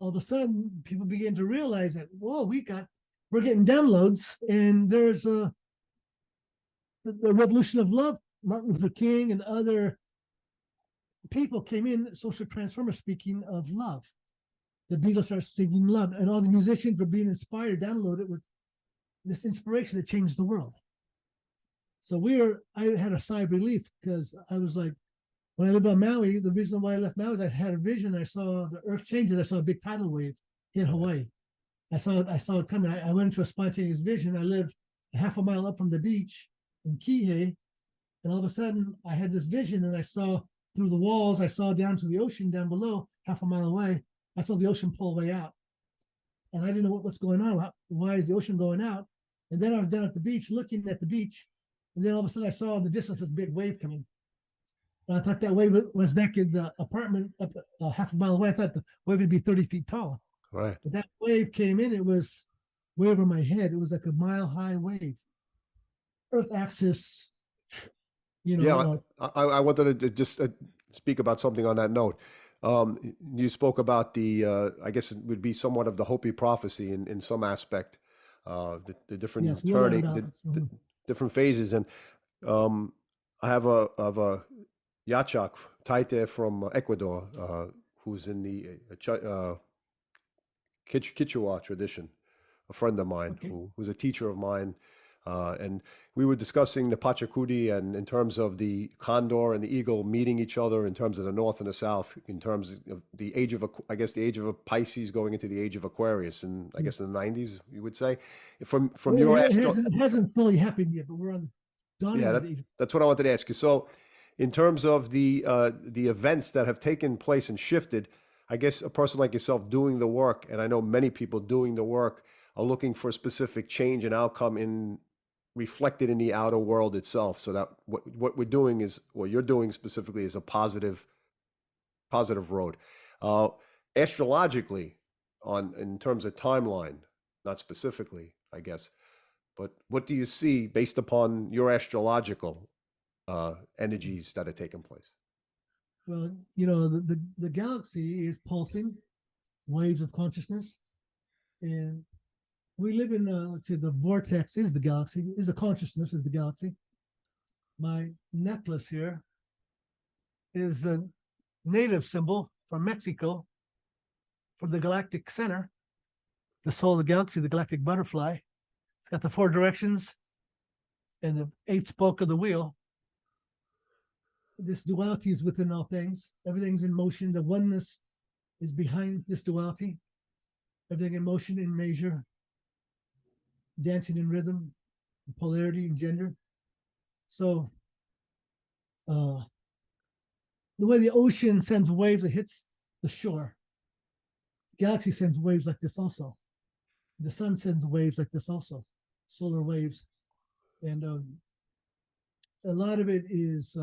All of a sudden, people begin to realize that, whoa, we're getting downloads, and there's the revolution of love. Martin Luther King and other people came in, social transformers, speaking of love. The Beatles started singing love, and all the musicians were being inspired, downloaded with this inspiration that changed the world. So I had a sigh of relief, because I was like, when I lived on Maui, the reason why I left Maui is I had a vision. I saw the earth changes. I saw a big tidal wave in Hawaii. I saw it coming. I went into a spontaneous vision. I lived a half a mile up from the beach in Kihei, and all of a sudden I had this vision, and I saw through the walls, I saw down to the ocean down below, half a mile away. I saw the ocean pull way out, and I didn't know what's going on. Why is the ocean going out? And then I was down at the beach, looking at the beach, and then all of a sudden I saw in the distance this big wave coming. And I thought that wave was back in the apartment up half a mile away. I thought the wave would be 30 feet tall. Right. But that wave came in, it was way over my head. It was like a mile-high wave. Earth axis, you know. Yeah, I wanted to just speak about something on that note. You spoke about I guess it would be somewhat of the Hopi prophecy in some aspect, the different the different phases. And I have a Yachak Taite from Ecuador, who's in the Quechua tradition, a friend of mine who's a teacher of mine. And we were discussing the Pachacudi, and in terms of the condor and the eagle meeting each other, in terms of the north and the south, in terms of the age of, I guess, the age of a Pisces going into the age of Aquarius, and I guess in the 90s, you would say. From your it hasn't fully happened yet, but we're on dawning of the age. That's what I wanted to ask you. So, in terms of the events that have taken place and shifted, I guess a person like yourself doing the work, and I know many people doing the work, are looking for a specific change and outcome reflected in the outer world itself, so that what we're doing is, what you're doing specifically, is a positive road. Astrologically, in terms of timeline, not specifically, I guess, but what do you see based upon your astrological energies that are taking place? Well, the galaxy is pulsing waves of consciousness, and we live in, let's say, the vortex is the galaxy, is a consciousness, is the galaxy. My necklace here is a native symbol from Mexico for the galactic center, the soul of the galaxy, the galactic butterfly. It's got the 4 directions and the 8th spoke of the wheel. This duality is within all things. Everything's in motion. The oneness is behind this duality. Everything in motion, in measure, dancing in rhythm, polarity and gender. So the way the ocean sends waves that hits the shore, the galaxy sends waves like this also. The sun sends waves like this also, solar waves. And a lot of it is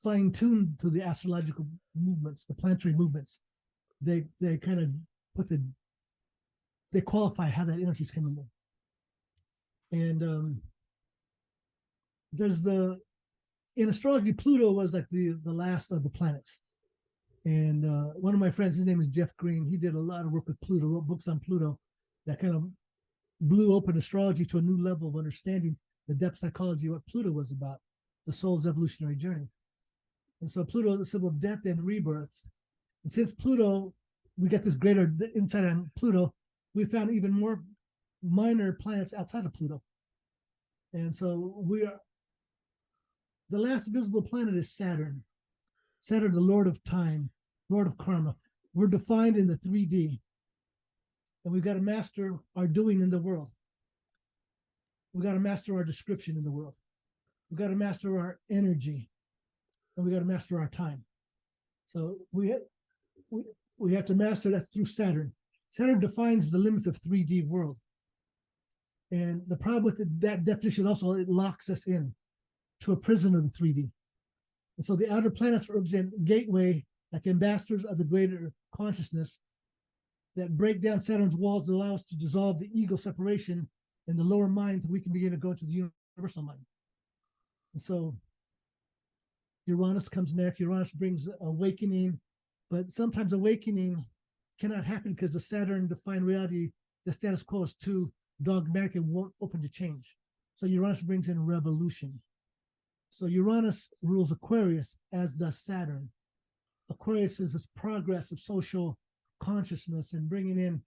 fine-tuned to the astrological movements, the planetary movements. They kind of they qualify how that energy is coming in. And there's in astrology, Pluto was like the last of the planets. And one of my friends, his name is Jeff Green, he did a lot of work with Pluto, wrote books on Pluto that kind of blew open astrology to a new level of understanding the depth psychology of what Pluto was about, the soul's evolutionary journey. And so Pluto is the symbol of death and rebirth. And since Pluto, we get this greater insight on Pluto, we found even more minor planets outside of Pluto. And so the last visible planet is Saturn. Saturn, the Lord of time, Lord of karma. We're defined in the 3D. And we've got to master our doing in the world. We've got to master our description in the world. We've got to master our energy. And we got to master our time. So we have to master that through Saturn. Saturn defines the limits of 3D world. And the problem with that definition also, it locks us in to a prison of the 3D. And so the outer planets represent gateway, like ambassadors of the greater consciousness that break down Saturn's walls and allow us to dissolve the ego separation in the lower mind so we can begin to go into the universal mind. And so Uranus comes next. Uranus brings awakening, but sometimes awakening cannot happen because the Saturn defined reality, the status quo is too dogmatic and won't open to change. So Uranus brings in revolution. So Uranus rules Aquarius, as does Saturn. Aquarius is this progress of social consciousness and bringing in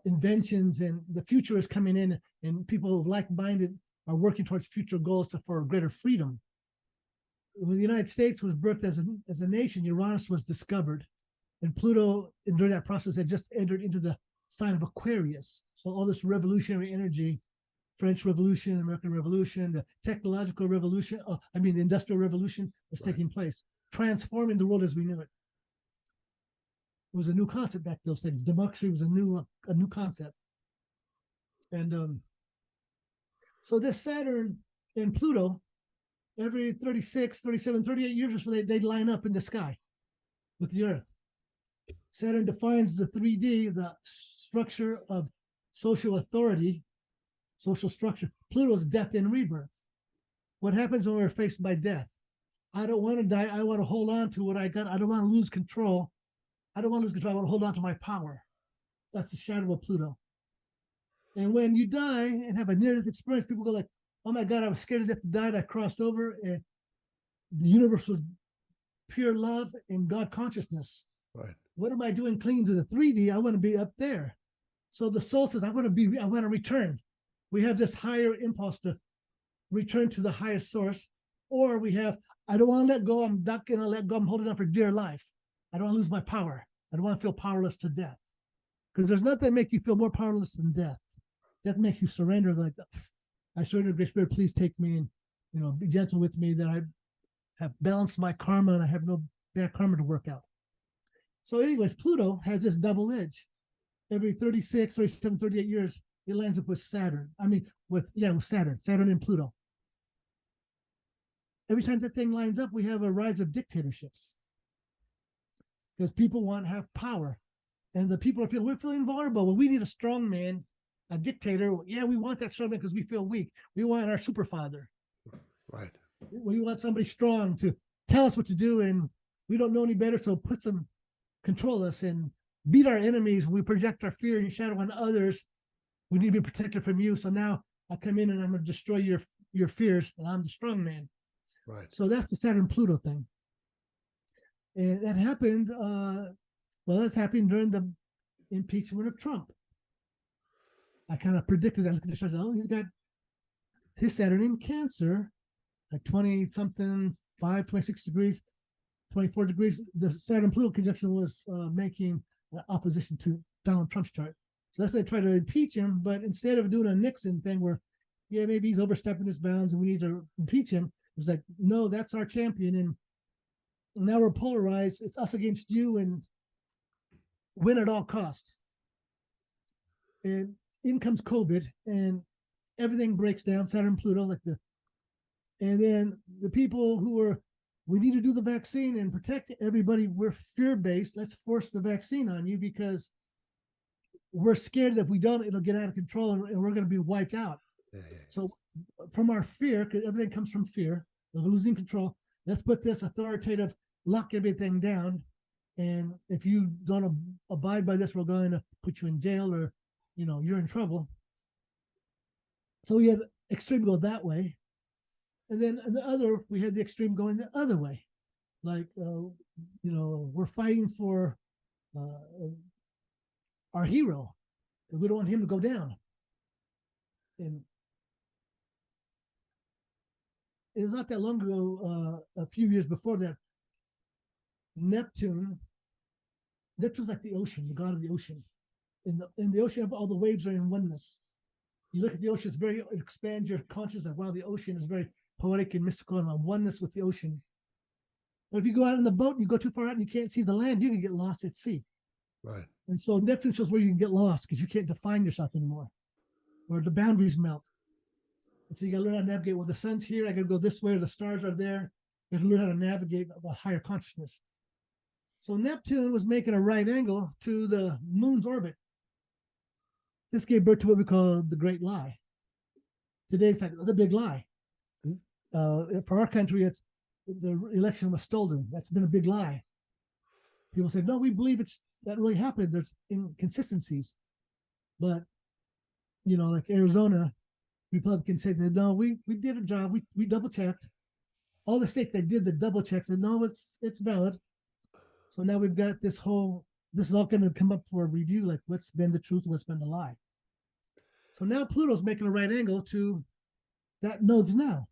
inventions, and the future is coming in, and people like-minded are working towards future goals for greater freedom. When the United States was birthed as a nation, Uranus was discovered, and Pluto, and during that process, had just entered into the sign of Aquarius. So all this revolutionary energy, French Revolution, American Revolution, the technological revolution, the Industrial Revolution was taking place, transforming the world as we knew it. It was a new concept back those things. Democracy was a new concept. And so this Saturn and Pluto, every 36, 37, 38 years or so, they'd line up in the sky with the Earth. Saturn defines the 3D, the structure of social authority, social structure. Pluto's death and rebirth. What happens when we're faced by death? I don't want to die. I want to hold on to what I got. I don't want to lose control. I don't want to lose control. I want to hold on to my power. That's the shadow of Pluto. And when you die and have a near-death experience, people go like, oh my God, I was scared to death to die. And I crossed over, and the universe was pure love and God consciousness. Right. What am I doing clinging to the 3D? I want to be up there. So the soul says, I want to return. We have this higher impulse to return to the highest source. Or we have, I don't want to let go. I'm not going to let go. I'm holding on for dear life. I don't want to lose my power. I don't want to feel powerless to death. Because there's nothing that makes you feel more powerless than death. Death makes you surrender, like, I surrender, Great Spirit, please take me and, be gentle with me, that I have balanced my karma and I have no bad karma to work out. So anyways, Pluto has this double edge. Every 36, 37, 38 years, it lines up with Saturn. With Saturn and Pluto. Every time that thing lines up, we have a rise of dictatorships. Because people want to have power. And the people we're feeling vulnerable. Well, we need a strong man, a dictator. Yeah, we want that strong man because we feel weak. We want our super father. Right. We want somebody strong to tell us what to do, and we don't know any better, so put some control us and beat our enemies. We project our fear and shadow on others. We need to be protected from you. So now I come in and I'm going to destroy your fears, and I'm the strong man. Right. So that's the Saturn-Pluto thing. And that happened, that's happening during the impeachment of Trump. I kind of predicted that. He's got his Saturn in Cancer, like 20-something, 26 degrees, 24 degrees. The Saturn-Pluto conjunction was making opposition to Donald Trump's chart. So that's why they try to impeach him. But instead of doing a Nixon thing where, maybe he's overstepping his bounds and we need to impeach him, it's like, no, that's our champion. And now we're polarized. It's us against you, and win at all costs. And in comes COVID, and everything breaks down. Saturn, Pluto, and then the people we need to do the vaccine and protect everybody. We're fear-based. Let's force the vaccine on you because we're scared that if we don't, it'll get out of control and we're going to be wiped out. Yeah. So from our fear, because everything comes from fear, of losing control, let's put this authoritative, lock everything down. And if you don't abide by this, we're going to put you in jail, or, you're in trouble. So we had extreme go that way. And then on the other, we had the extreme going the other way. Like, we're fighting for our hero. We don't want him to go down. And it was not that long ago, a few years before that, Neptune's like the ocean, the god of the ocean. In the ocean, all the waves are in oneness. You look at the ocean, it expands your consciousness. Wow, the ocean is very poetic and mystical and on oneness with the ocean. But if you go out in the boat and you go too far out and you can't see the land, you can get lost at sea. Right. And so Neptune shows where you can get lost because you can't define yourself anymore, or the boundaries melt. And so you got to learn how to navigate. Well, the sun's here, I got to go this way, or the stars are there. You have to learn how to navigate a higher consciousness. So Neptune was making a right angle to the moon's orbit. This gave birth to what we call the Great Lie. Today, it's like the big lie. For our country, it's the election was stolen. That's been a big lie. People say, no, we believe that really happened. There's inconsistencies. But, like Arizona, Republicans say, no, we did a job. We double checked. All the states that did the double checks said, no, it's valid. So now we've got this is all going to come up for a review, like what's been the truth, what's been the lie. So now Pluto's making a right angle to that nodes now.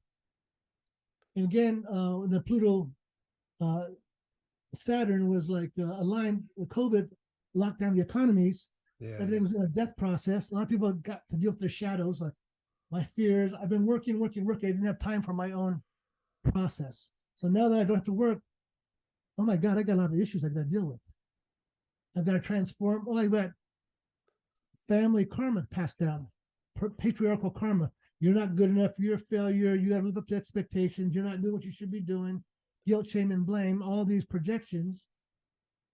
And again, the Pluto Saturn was like aligned. COVID locked down the economies. Yeah. Everything was in a death process. A lot of people got to deal with their shadows, like my fears. I've been working. I didn't have time for my own process. So now that I don't have to work, oh my God, I got a lot of issues I got to deal with. I've got to transform. Oh, I got family karma passed down, patriarchal karma. You're not good enough. You're a failure. You got to live up to expectations. You're not doing what you should be doing. Guilt, shame, and blame. All these projections,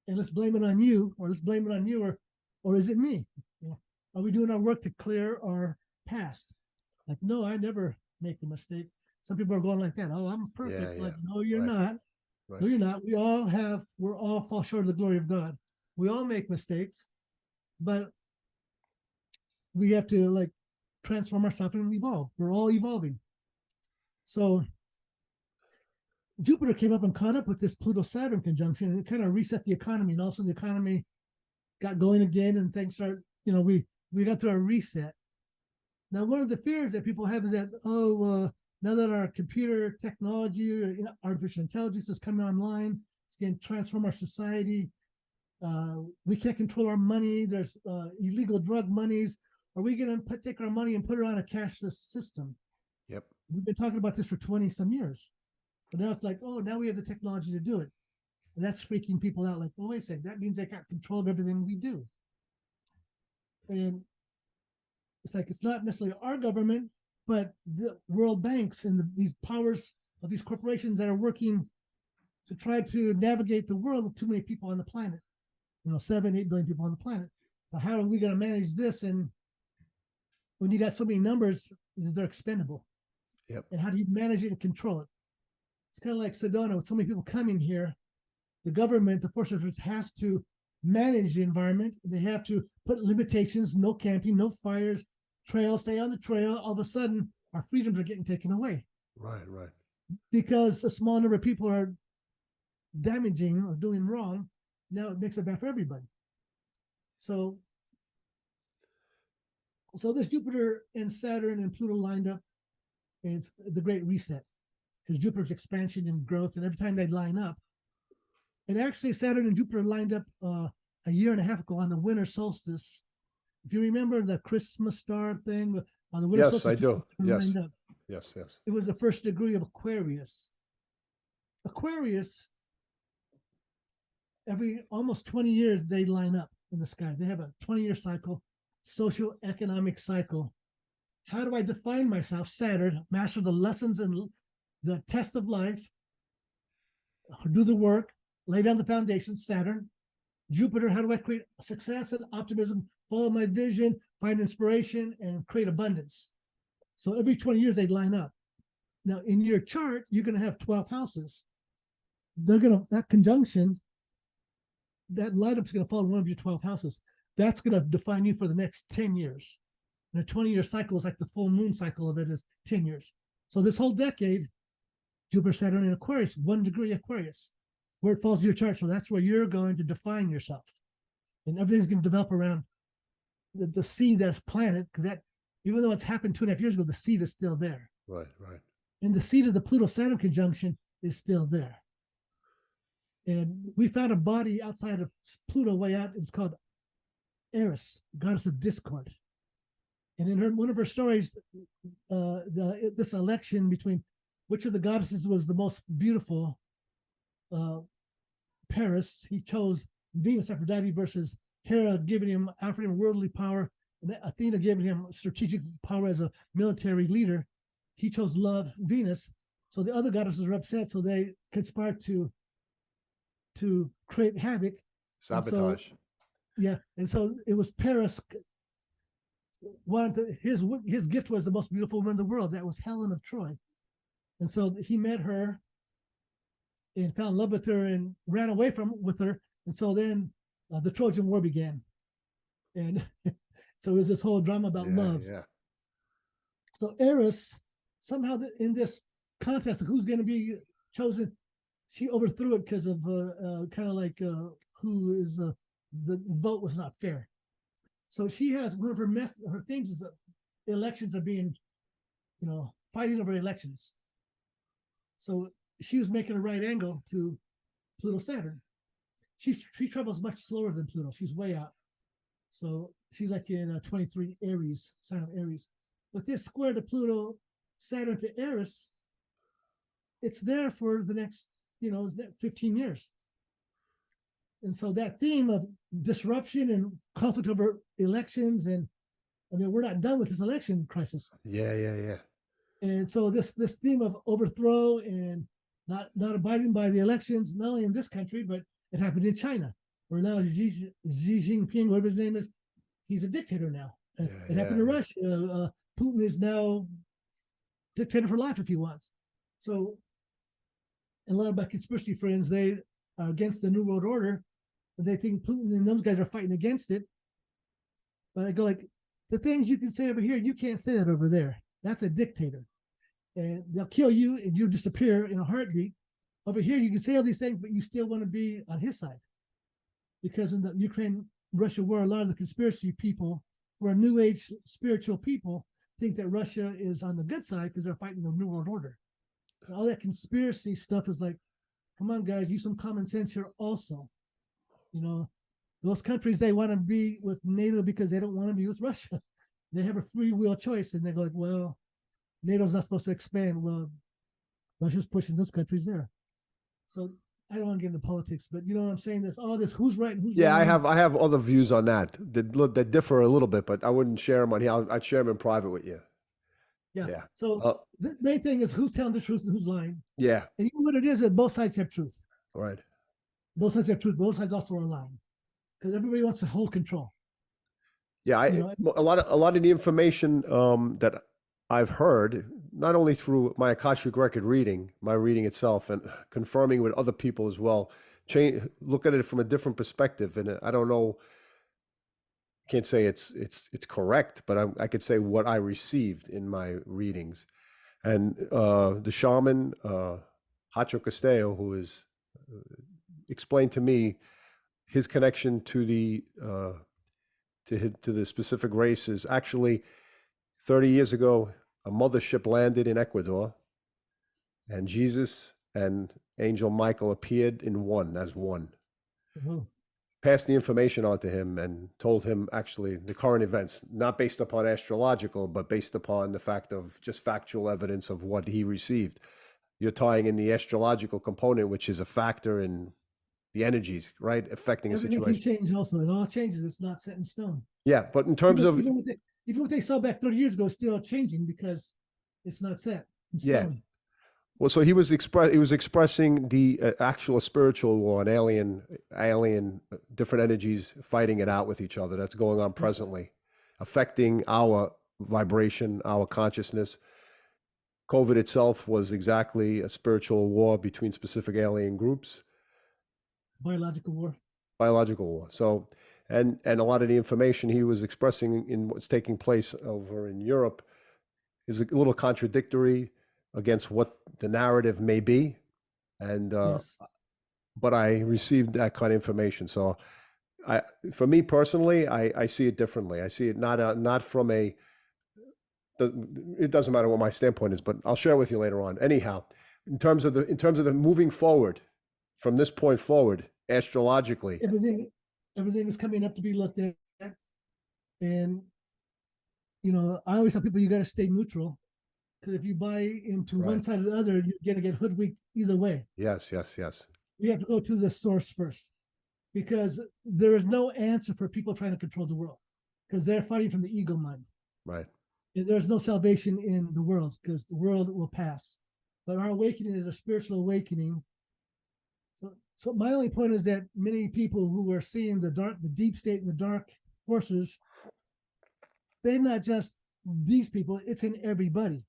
and let's blame it on you, or let's blame it on you, or is it me? Are we doing our work to clear our past? Like, no, I never make a mistake. Some people are going like that. Oh, I'm perfect. Yeah. Like, no, you're Right. not. Right. No, you're not. We're all fall short of the glory of God. We all make mistakes, but we have to like transform ourselves and evolve. We're all evolving. So Jupiter came up and caught up with this Pluto-Saturn conjunction, and it kind of reset the economy. And also the economy got going again, and things started, we got through a reset. Now, one of the fears that people have is that, now that our computer technology, or artificial intelligence is coming online, it's going to transform our society. We can't control our money. There's illegal drug monies. Are we going to take our money and put it on a cashless system? Yep. We've been talking about this for 20 some years. But now it's like, now we have the technology to do it. And that's freaking people out. Like, wait a second, that means they got control of everything we do. And it's like, it's not necessarily our government, but the world banks and these powers of these corporations that are working to try to navigate the world with too many people on the planet. 7-8 billion people on the planet. So how are we going to manage this? And when you got so many numbers, they're expendable. Yep. And how do you manage it and control it? It's kind of like Sedona, with so many people coming here. The government, the Forest Service, has to manage the environment. They have to put limitations: no camping, no fires, trails, stay on the trail. All of a sudden, our freedoms are getting taken away. Right. Because a small number of people are damaging or doing wrong. Now it makes it bad for everybody. So there's Jupiter and Saturn and Pluto lined up, and it's the Great Reset. Because Jupiter's expansion and growth, and every time they line up, and actually Saturn and Jupiter lined up a year and a half ago on the winter solstice. If you remember the Christmas star thing on the winter solstice, I do. Yes. Yes. It was the first degree of Aquarius. Aquarius, every almost 20 years they line up in the sky. They have a 20-year cycle, socio-economic cycle. How do I define myself? Saturn, master the lessons and the test of life, do the work, lay down the foundation. Saturn. Jupiter, how do I create success and optimism, follow my vision, find inspiration, and create abundance? So every 20 years they line up. Now in your chart, you're going to have 12 houses. That conjunction, that lineup's going to fall in one of your 12 houses. That's going to define you for the next 10 years. And a 20-year cycle is like the full moon cycle of it is 10 years. So this whole decade, Jupiter, Saturn, and Aquarius, 1 degree Aquarius, where it falls in your chart. So that's where you're going to define yourself. And everything's going to develop around the seed that's planted, because that, even though it's happened 2.5 years ago, the seed is still there. Right, right. And the seed of the Pluto-Saturn conjunction is still there. And we found a body outside of Pluto way out. It's called Eris, goddess of discord. And in one of her stories, this election between which of the goddesses was the most beautiful, Paris, he chose Venus, Aphrodite, versus Hera, giving him worldly power, and Athena giving him strategic power as a military leader. He chose love, Venus. So the other goddesses are upset, so they conspired to create havoc. Sabotage. And so it was Paris. His gift was the most beautiful woman in the world. That was Helen of Troy. And so he met her and fell in love with her and ran away with her. And so then the Trojan War began. And so it was this whole drama about love. Yeah. So Eris, somehow in this contest of who's going to be chosen, she overthrew it because of kind of like who is the vote was not fair. So she has one of her things is that elections are being, fighting over elections. So she was making a right angle to Pluto Saturn. She travels much slower than Pluto. She's way out. So she's like in 23 Aries, sign of Aries. But this square to Pluto Saturn to Eris, it's there for the next 15 years. And so that theme of disruption and conflict over elections, and we're not done with this election crisis. Yeah. And so this theme of overthrow and not abiding by the elections, not only in this country, but it happened in China, where now Xi Jinping, whatever his name is, he's a dictator now. It happened in Russia. Putin is now dictator for life if he wants. So, and a lot of my conspiracy friends, they are against the New World Order. They think Putin and those guys are fighting against it. But I go like, the things you can say over here, you can't say that over there. That's a dictator. And they'll kill you and you disappear in a heartbeat. Over here, you can say all these things, but you still want to be on his side. Because in the Ukraine-Russia war, a lot of the conspiracy people, who are New Age spiritual people, think that Russia is on the good side because they're fighting the New World Order. And all that conspiracy stuff is like, come on, guys, use some common sense here also. Those countries, they want to be with NATO because they don't want to be with Russia. They have a free will choice, and they go like, well, NATO's not supposed to expand. Well, Russia's pushing those countries there. So I don't want to get into politics, but you know what I'm saying? There's all this who's right and who's wrong. I have other views on that that differ a little bit, but I wouldn't share them on here. I'd share them in private with you. Yeah. So the main thing is who's telling the truth and who's lying. Yeah. And you know what it is that both sides have truth. Right. Both sides have truth. Both sides also are lying because everybody wants to hold control. Yeah. A lot of the information that I've heard, not only through my Akashic record reading, my reading itself, and confirming with other people as well, look at it from a different perspective. And I don't know, can't say it's correct, but I could say what I received in my readings. And the shaman, Hacho Castello, who is explained to me his connection to the specific races. Actually, 30 years ago, a mothership landed in Ecuador, and Jesus and Angel Michael appeared as one. Mm-hmm. Passed the information on to him and told him actually the current events, not based upon astrological, but based upon the fact of just factual evidence of what he received. You're tying in the astrological component, which is a factor in the energies, right, affecting Everything a situation. Can change also. It all changes. It's not set in stone. Yeah, but in terms of even what they saw back 30 years ago is still changing because it's not set in stone. Yeah. Well, so he was expressing the actual spiritual war, and alien different energies fighting it out with each other. That's going on presently, affecting our vibration, our consciousness. COVID itself was exactly a spiritual war between specific alien groups. Biological war. So, and a lot of the information he was expressing in what's taking place over in Europe is a little contradictory. against what the narrative may be. And Yes. but I received that kind of information. So for me personally, I see it differently. I see it not from a, it doesn't matter what my standpoint is, but I'll share with you later on. Anyhow, in terms of the moving forward from this point forward, astrologically, Everything is coming up to be looked at. And I always tell people you got to stay neutral, because if you buy into right? one side or the other, you're gonna get hoodwinked either way. Yes, yes, yes. You have to go to the source first, because there is no answer for people trying to control the world, because they're fighting from the ego mind. Right. There's no salvation in the world, because the world will pass. But our awakening is a spiritual awakening. So my only point is that many people who are seeing the deep state and the dark forces, they're not just these people, it's in everybody.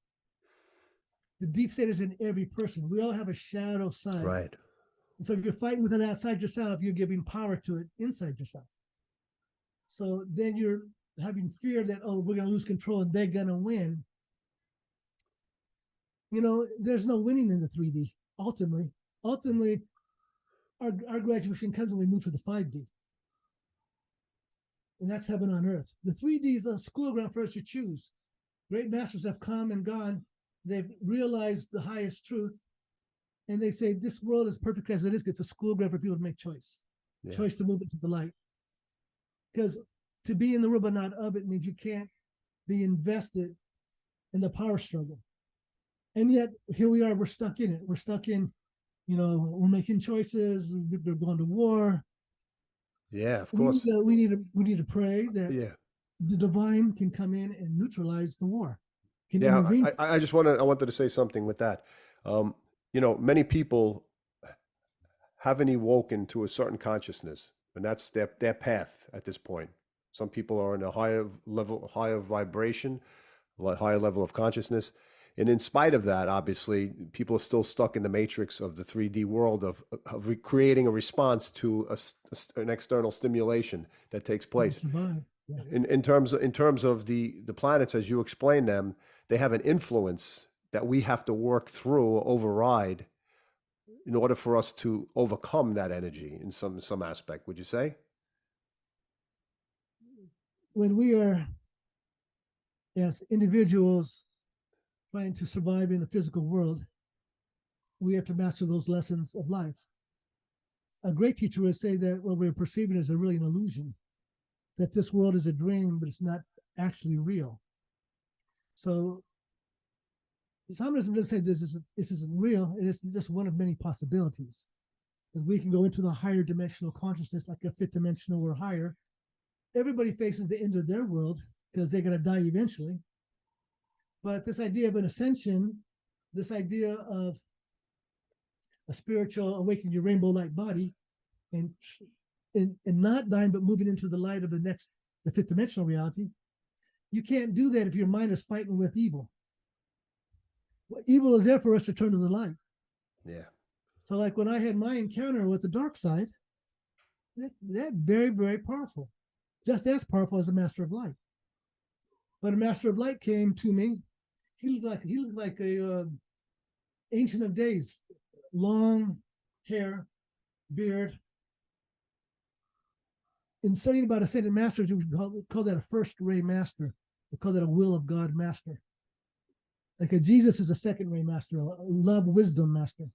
The deep state is in every person. We all have a shadow side. Right. And so if you're fighting with it outside yourself, you're giving power to it inside yourself. So then you're having fear that, oh, we're going to lose control and they're going to win. There's no winning in the 3D. Ultimately, our graduation comes when we move to the 5D. And that's heaven on earth. The 3D is a school ground for us to choose. Great masters have come and gone. They've realized the highest truth. And they say this world is perfect as it is. It's a school ground for people to make choice. Yeah. Choice to move into the light. Because to be in the world but not of it means you can't be invested in the power struggle. And yet here we are, we're stuck in it. We're stuck in, we're making choices, we're going to war. Yeah, of course. We need to pray that the divine can come in and neutralize the war. Can intervene. I wanted to say something with that. Many people haven't awoken to a certain consciousness, and that's their path at this point. Some people are in a higher vibration, a higher level of consciousness. And in spite of that, obviously, people are still stuck in the matrix of the 3D world of creating a response to an external stimulation that takes place. Yeah. In terms of the planets, as you explain them, they have an influence that we have to work through or override in order for us to overcome that energy in some aspect, would you say? When we are, as individuals, trying to survive in the physical world, we have to master those lessons of life. A great teacher would say that what we're perceiving is really an illusion, that this world is a dream, but it's not actually real. So Shamanism doesn't say this isn't real. It is just one of many possibilities. Because we can go into the higher dimensional consciousness, like a fifth dimensional or higher. Everybody faces the end of their world because they're going to die eventually. But this idea of an ascension, this idea of a spiritual awakening your rainbow light body and not dying, but moving into the light of the fifth dimensional reality, you can't do that if your mind is fighting with evil. Well, evil is there for us to turn to the light. Yeah. So like when I had my encounter with the dark side, that's very, very powerful. Just as powerful as a master of light. But a master of light came to me. He looked like a ancient of days, long hair, beard. In studying about ascended masters, we call that a first ray master. We call that a will of God master. Like a Jesus is a second ray master, a love wisdom master,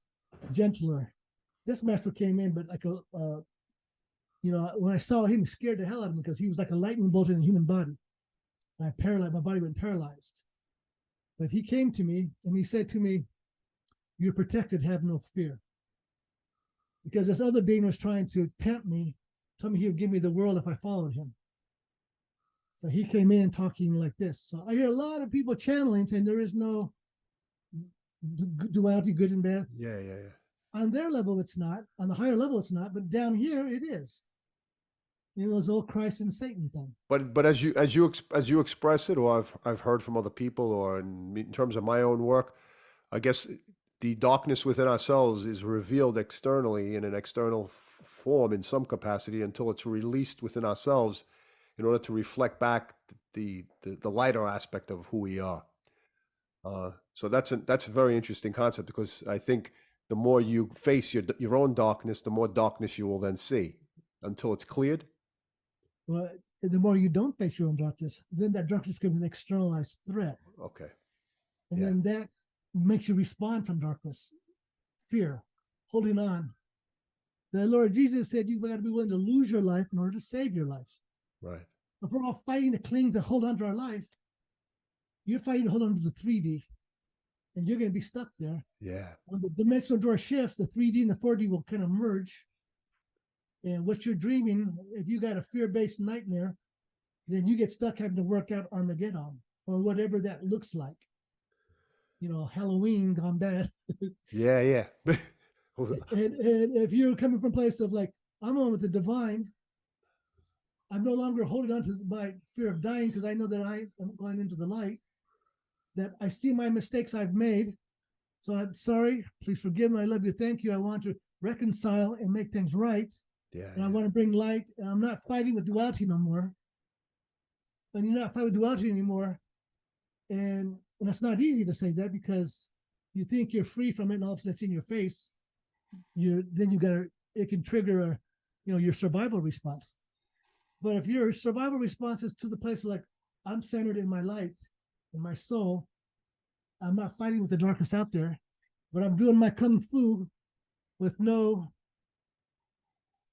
gentler. This master came in, but like when I saw him, it scared the hell out of me because he was like a lightning bolt in the human body. My body went paralyzed. But he came to me and he said to me, "You're protected, have no fear." Because this other being was trying to tempt me, told me he would give me the world if I followed him. So he came in talking like this. So I hear a lot of people channeling saying there is no duality, good and bad. Yeah. On their level, it's not. On the higher level, it's not. But down here, it is. This old Christ and Satan thing. But as you express it, or I've heard from other people, or in terms of my own work, I guess the darkness within ourselves is revealed externally in an external form in some capacity until it's released within ourselves in order to reflect back the lighter aspect of who we are. So that's a very interesting concept, because I think the more you face your own darkness, the more darkness you will then see until it's cleared. Well, the more you don't face your own darkness, then that darkness becomes an externalized threat. Okay. And Yeah. then that makes you respond from darkness, fear, holding on. The Lord Jesus said you got to be willing to lose your life in order to save your life. Right. If we're all fighting to cling to hold on to our life, you're fighting to hold on to the 3D, and you're going to be stuck there. Yeah. When the dimensional door shifts, the 3D and the 4D will kind of merge. And what you're dreaming, if you got a fear-based nightmare, then you get stuck having to work out Armageddon or whatever that looks like. You know, Halloween gone bad. Yeah. Yeah. And if you're coming from a place of like, I'm on with the divine, I'm no longer holding on to my fear of dying because I know that I am going into the light, that I see my mistakes I've made. So I'm sorry, please forgive me, I love you, thank you. I want to reconcile and make things right. Yeah. And I want to bring light. And I'm not fighting with duality no more. And you're not fighting with duality anymore. And it's not easy to say that because you think you're free from it, and all of a sudden it's in your face. Then you gotta, it can trigger your survival response. But if your survival response is to the place of like, I'm centered in my light, in my soul, I'm not fighting with the darkness out there, but I'm doing my kung fu with no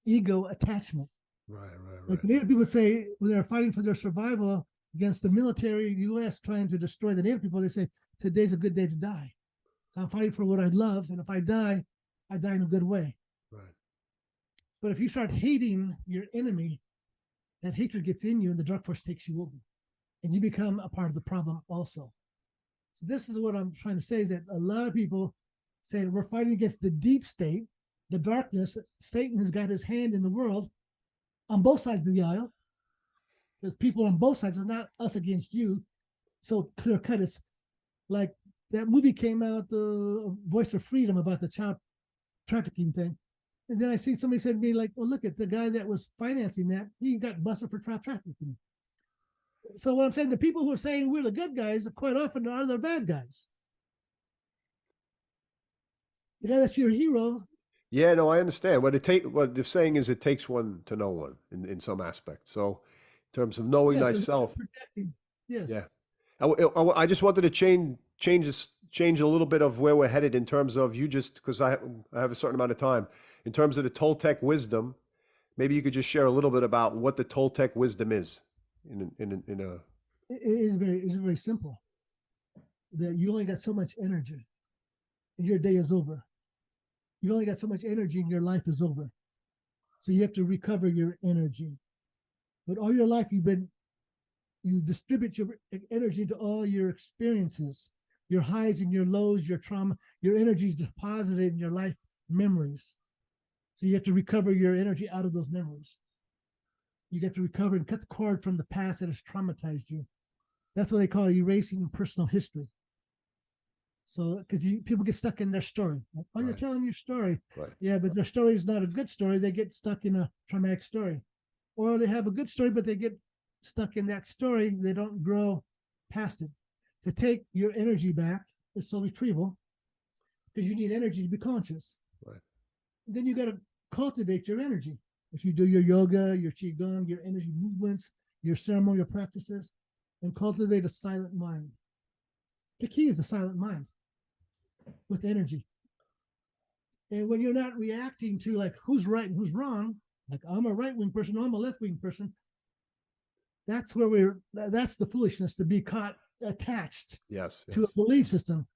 ego attachment. Right. Like the Native people would say when they're fighting for their survival against the military U.S. trying to destroy the Native people, they say, today's a good day to die. I'm fighting for what I love, and if I die in a good way. Right. But if you start hating your enemy, that hatred gets in you and the dark force takes you over. And you become a part of the problem also. So this is what I'm trying to say, is that a lot of people say we're fighting against the deep state, the darkness. Satan has got his hand in the world on both sides of the aisle. There's people on both sides. It's not us against you. So clear cut. It's like that movie came out, Voice of Freedom, about the child trafficking thing. And then I see somebody said to me, like, well, look at the guy that was financing that. He got busted for child trafficking. So what I'm saying, the people who are saying we're the good guys quite often are the bad guys. The guy that's your hero. Yeah, no, I understand. What they're saying is it takes one to know one in some aspect. So, in terms of knowing thyself, Yes. yeah. I just wanted to change a little bit of where we're headed in terms of because I have a certain amount of time in terms of the Toltec wisdom. Maybe you could just share a little bit about what the Toltec wisdom is. It is very simple. That you only got so much energy, and your day is over. You only got so much energy, and your life is over. So you have to recover your energy. But all your life you distribute your energy into all your experiences, your highs and your lows, your trauma. Your energy is deposited in your life memories. So you have to recover your energy out of those memories. You get to recover and cut the cord from the past that has traumatized you. That's what they call erasing personal history. So, because people get stuck in their story. Like, oh, you're telling your story. Right. Yeah, but their story is not a good story. They get stuck in a traumatic story. Or they have a good story, but they get stuck in that story. They don't grow past it. To take your energy back is soul retrieval, because you need energy to be conscious. Right. Then you got to cultivate your energy. If you do your yoga, your qigong, your energy movements, your ceremonial practices, and cultivate a silent mind. The key is a silent mind with energy. And when you're not reacting to like who's right and who's wrong, like I'm a right-wing person, I'm a left-wing person, that's the foolishness, to be caught attached to a belief system.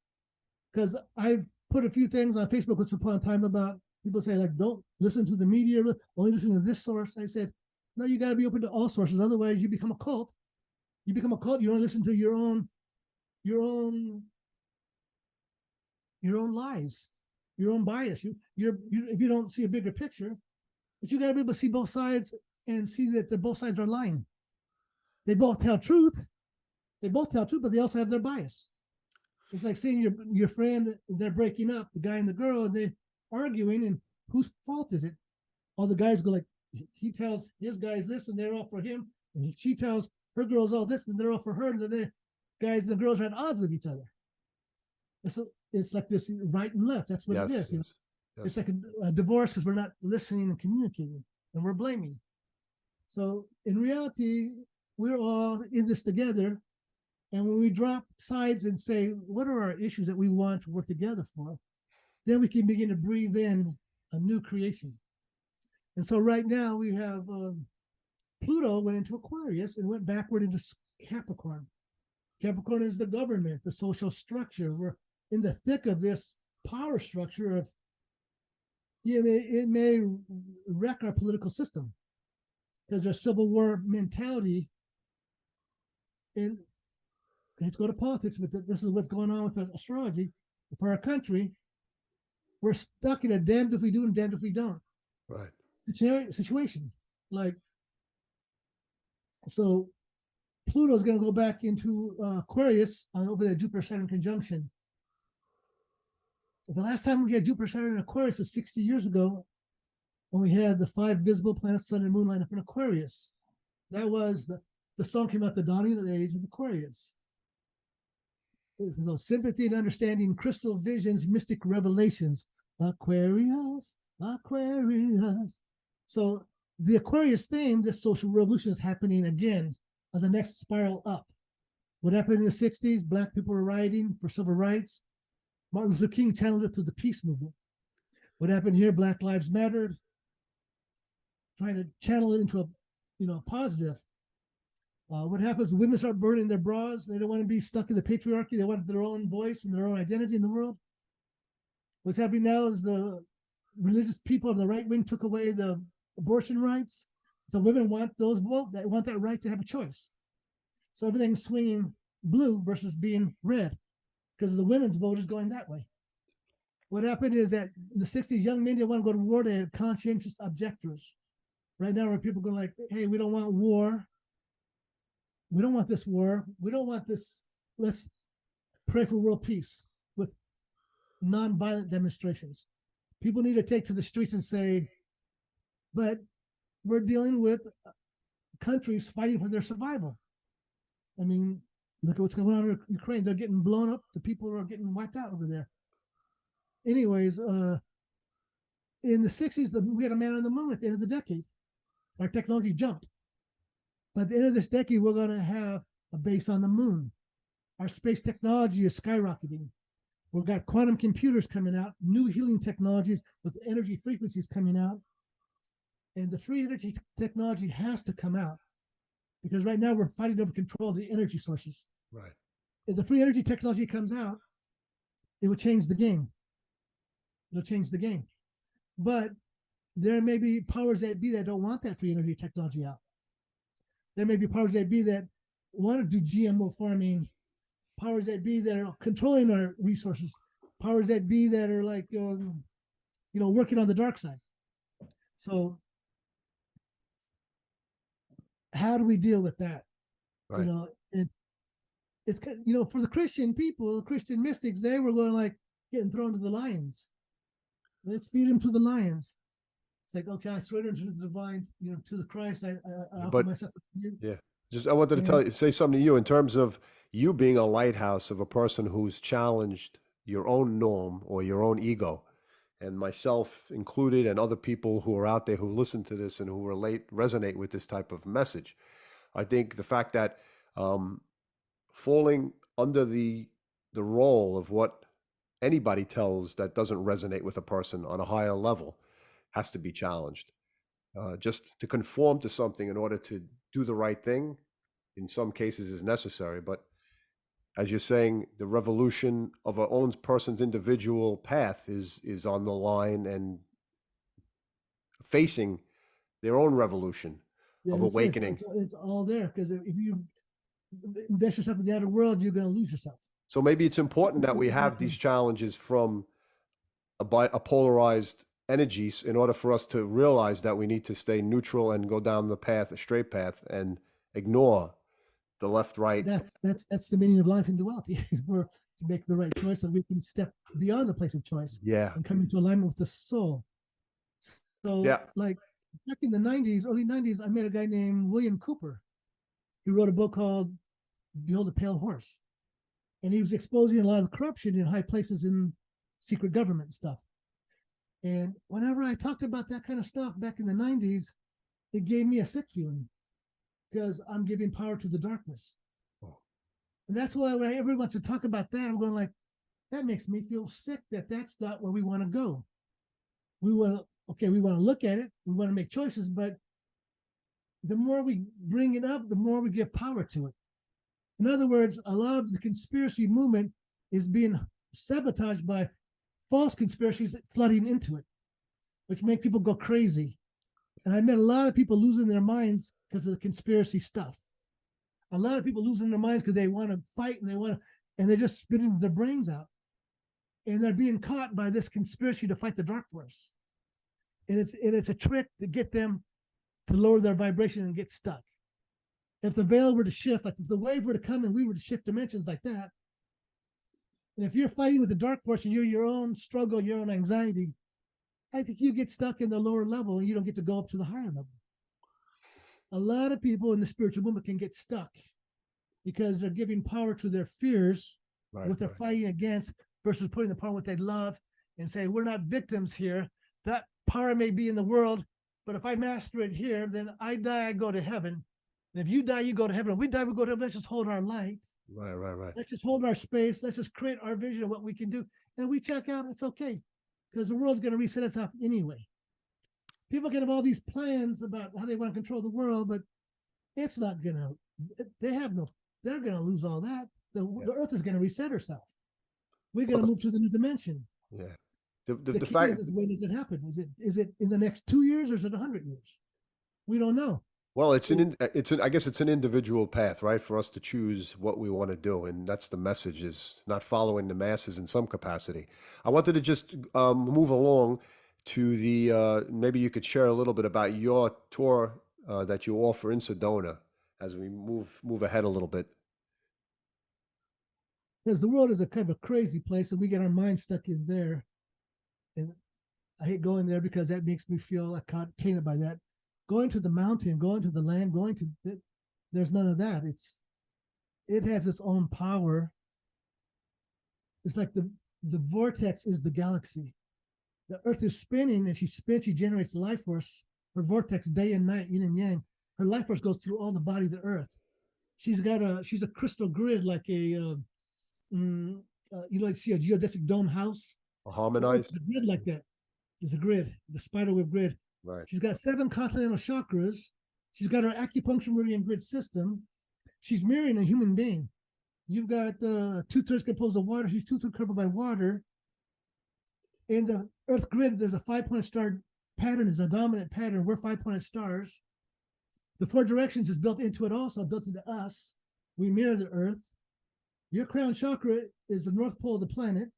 Because I put a few things on Facebook once upon a time about people say, like, don't listen to the media, only listen to this source. I said, no, you got to be open to all sources. Otherwise, you become a cult. You become a cult. You only listen to your own lies, your own bias. If you don't see a bigger picture, but you got to be able to see both sides and see that both sides are lying. They both tell truth. But they also have their bias. It's like seeing your friend, they're breaking up, the guy and the girl, and they're arguing, and whose fault is it? All the guys go like, he tells his guys this, and they're all for him, and she tells her girls all this, and they're all for her, and the guys and the girls are at odds with each other. It's like this right and left. That's what it Yes, is. You know? yes, yes. It's like a divorce because we're not listening and communicating, and we're blaming. So in reality, we're all in this together. And when we drop sides and say, what are our issues that we want to work together for? Then we can begin to breathe in a new creation. And so right now we have Pluto went into Aquarius and went backward into Capricorn. Capricorn is the government, the social structure. We're in the thick of this power structure of, it may wreck our political system because there's civil war mentality. And let's go to politics, but this is what's going on with astrology. For our country, we're stuck in a damned if we do and damned if we don't Right. situation. Like, so Pluto's going to go back into Aquarius over the Jupiter-Saturn conjunction. The last time we had Jupiter-Saturn in Aquarius was 60 years ago when we had the 5 visible planets, sun and moon line up in Aquarius. That was the song came out, the dawning of the age of Aquarius. There's no sympathy and understanding, crystal visions, mystic revelations. Aquarius, Aquarius. So the Aquarius theme, this social revolution is happening again on the next spiral up. What happened in the 60s? Black people were rioting for civil rights. Martin Luther King channeled it through the peace movement. What happened here? Black Lives Mattered, trying to channel it into a positive. What happens? Women start burning their bras. They don't want to be stuck in the patriarchy. They want their own voice and their own identity in the world. What's happening now is the religious people of the right wing took away the abortion rights. So women want those vote. They want that right to have a choice. So everything's swinging blue versus being red because the women's vote is going that way. What happened is that in the 60s, young men didn't want to go to war. They had conscientious objectors. Right now, where people go like, hey, we don't want war. We don't want this war. We don't want this. Let's pray for world peace with non-violent demonstrations. People need to take to the streets and say, but we're dealing with countries fighting for their survival. I mean, look at what's going on in Ukraine. They're getting blown up. The people are getting wiped out over there. Anyways, in the 60s, we had a man on the moon at the end of the decade. Our technology jumped. By the end of this decade, we're going to have a base on the moon. Our space technology is skyrocketing. We've got quantum computers coming out, new healing technologies with energy frequencies coming out. And the free energy technology has to come out because right now we're fighting over control of the energy sources. Right. If the free energy technology comes out, it will change the game. It'll change the game. But there may be powers that be that don't want that free energy technology out. There may be powers that be that want to do GMO farming, powers that be that are controlling our resources, powers that be that are like, working on the dark side. So how do we deal with that? Right. It's for the Christian people, Christian mystics, they were going like getting thrown to the lions. Let's feed them to the lions. It's like, okay, I surrender to the divine, to the Christ. I offer myself to you. Yeah. I wanted to say something to you in terms of you being a lighthouse of a person who's challenged your own norm or your own ego, and myself included, and other people who are out there who listen to this and who resonate with this type of message. I think the fact that falling under the role of what anybody tells that doesn't resonate with a person on a higher level has to be challenged. Just to conform to something in order to do the right thing, in some cases, is necessary. But as you're saying, the revolution of our own person's individual path is on the line and facing their own revolution of awakening. It's all there because if you invest yourself in the outer world, you're going to lose yourself. So maybe it's important that we have these challenges from a polarized energies in order for us to realize that we need to stay neutral and go down the path, a straight path, and ignore the left, right. That's the meaning of life and duality, for to make the right choice so we can step beyond the place of choice. Yeah. And come into alignment with the soul. So like back in the 90s, early 90s, I met a guy named William Cooper. He wrote a book called Behold a Pale Horse. And he was exposing a lot of corruption in high places in secret government stuff. And whenever I talked about that kind of stuff back in the 90s, it gave me a sick feeling because I'm giving power to the darkness. Oh. And that's why when everyone wants to talk about that, I'm going like, that makes me feel sick that that's not where we want to go. We want to look at it. We want to make choices, but the more we bring it up, the more we give power to it. In other words, a lot of the conspiracy movement is being sabotaged by false conspiracies flooding into it, which make people go crazy. And I met a lot of people losing their minds because of the conspiracy stuff. A lot of people losing their minds because they want to fight and they're just spitting their brains out. And they're being caught by this conspiracy to fight the dark force. And it's a trick to get them to lower their vibration and get stuck. If the veil were to shift, like if the wave were to come and we were to shift dimensions like that, and if you're fighting with the dark force and you're your own struggle, your own anxiety, I think you get stuck in the lower level and you don't get to go up to the higher level. A lot of people in the spiritual movement can get stuck because they're giving power to their fears, what they're fighting against, versus putting the power in what they love and say, we're not victims here. That power may be in the world, but if I master it here, then I die, I go to heaven. And if you die, you go to heaven. If we die, we go to heaven. Let's just hold our light. Right. Let's just hold our space. Let's just create our vision of what we can do. And if we check out, it's okay. Because the world's going to reset itself anyway. People can have all these plans about how they want to control the world, but it's not going to, they're going to lose all that. The earth is going to reset herself. We're going to move to the new dimension. Yeah. The fact is, when does it happen? Is it in the next 2 years or is it 100 years? We don't know. Well, I guess it's an individual path, right? For us to choose what we want to do. And that's the message, is not following the masses in some capacity. I wanted to just move along to the, maybe you could share a little bit about your tour that you offer in Sedona as we move ahead a little bit. Because the world is a kind of a crazy place and we get our minds stuck in there. And I hate going there because that makes me feel like tainted by that. Going to the mountain, going to the land, there's none of that. It has its own power. It's like the vortex is the galaxy. The earth is spinning, and she generates life force. Her vortex, day and night, yin and yang. Her life force goes through all the body of the earth. She's a crystal grid, like you see a geodesic dome house. A harmonized? It's a grid like that. There's a grid, the spiderweb grid. Right. She's got 7 continental chakras. She's got her acupuncture meridian grid system. She's mirroring a human being. You've got 2/3 composed of water. She's 2/3 covered by water. In the Earth grid, there's a 5-point star pattern. Is a dominant pattern. We're 5-pointed stars. The 4 directions is built into it also, built into us. We mirror the Earth. Your crown chakra is the North Pole of the planet.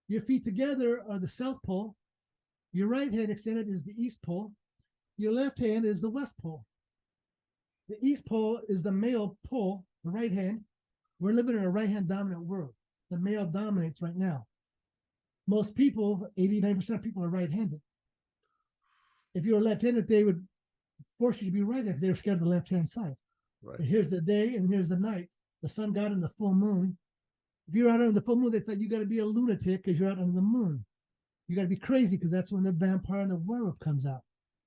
Your feet together are the South Pole. Your right hand extended is the East Pole. Your left hand is the West Pole. The East Pole is the male pole, the right hand. We're living in a right-hand dominant world. The male dominates right now. Most people, 89% of people, are right-handed. If you were left-handed, they would force you to be right-handed because they were scared of the left-hand side. Right. But here's the day and here's the night. The sun, God, and the full moon. If you're out under the full moon, they thought you got to be a lunatic because you're out under the moon. You got to be crazy because that's when the vampire and the werewolf comes out.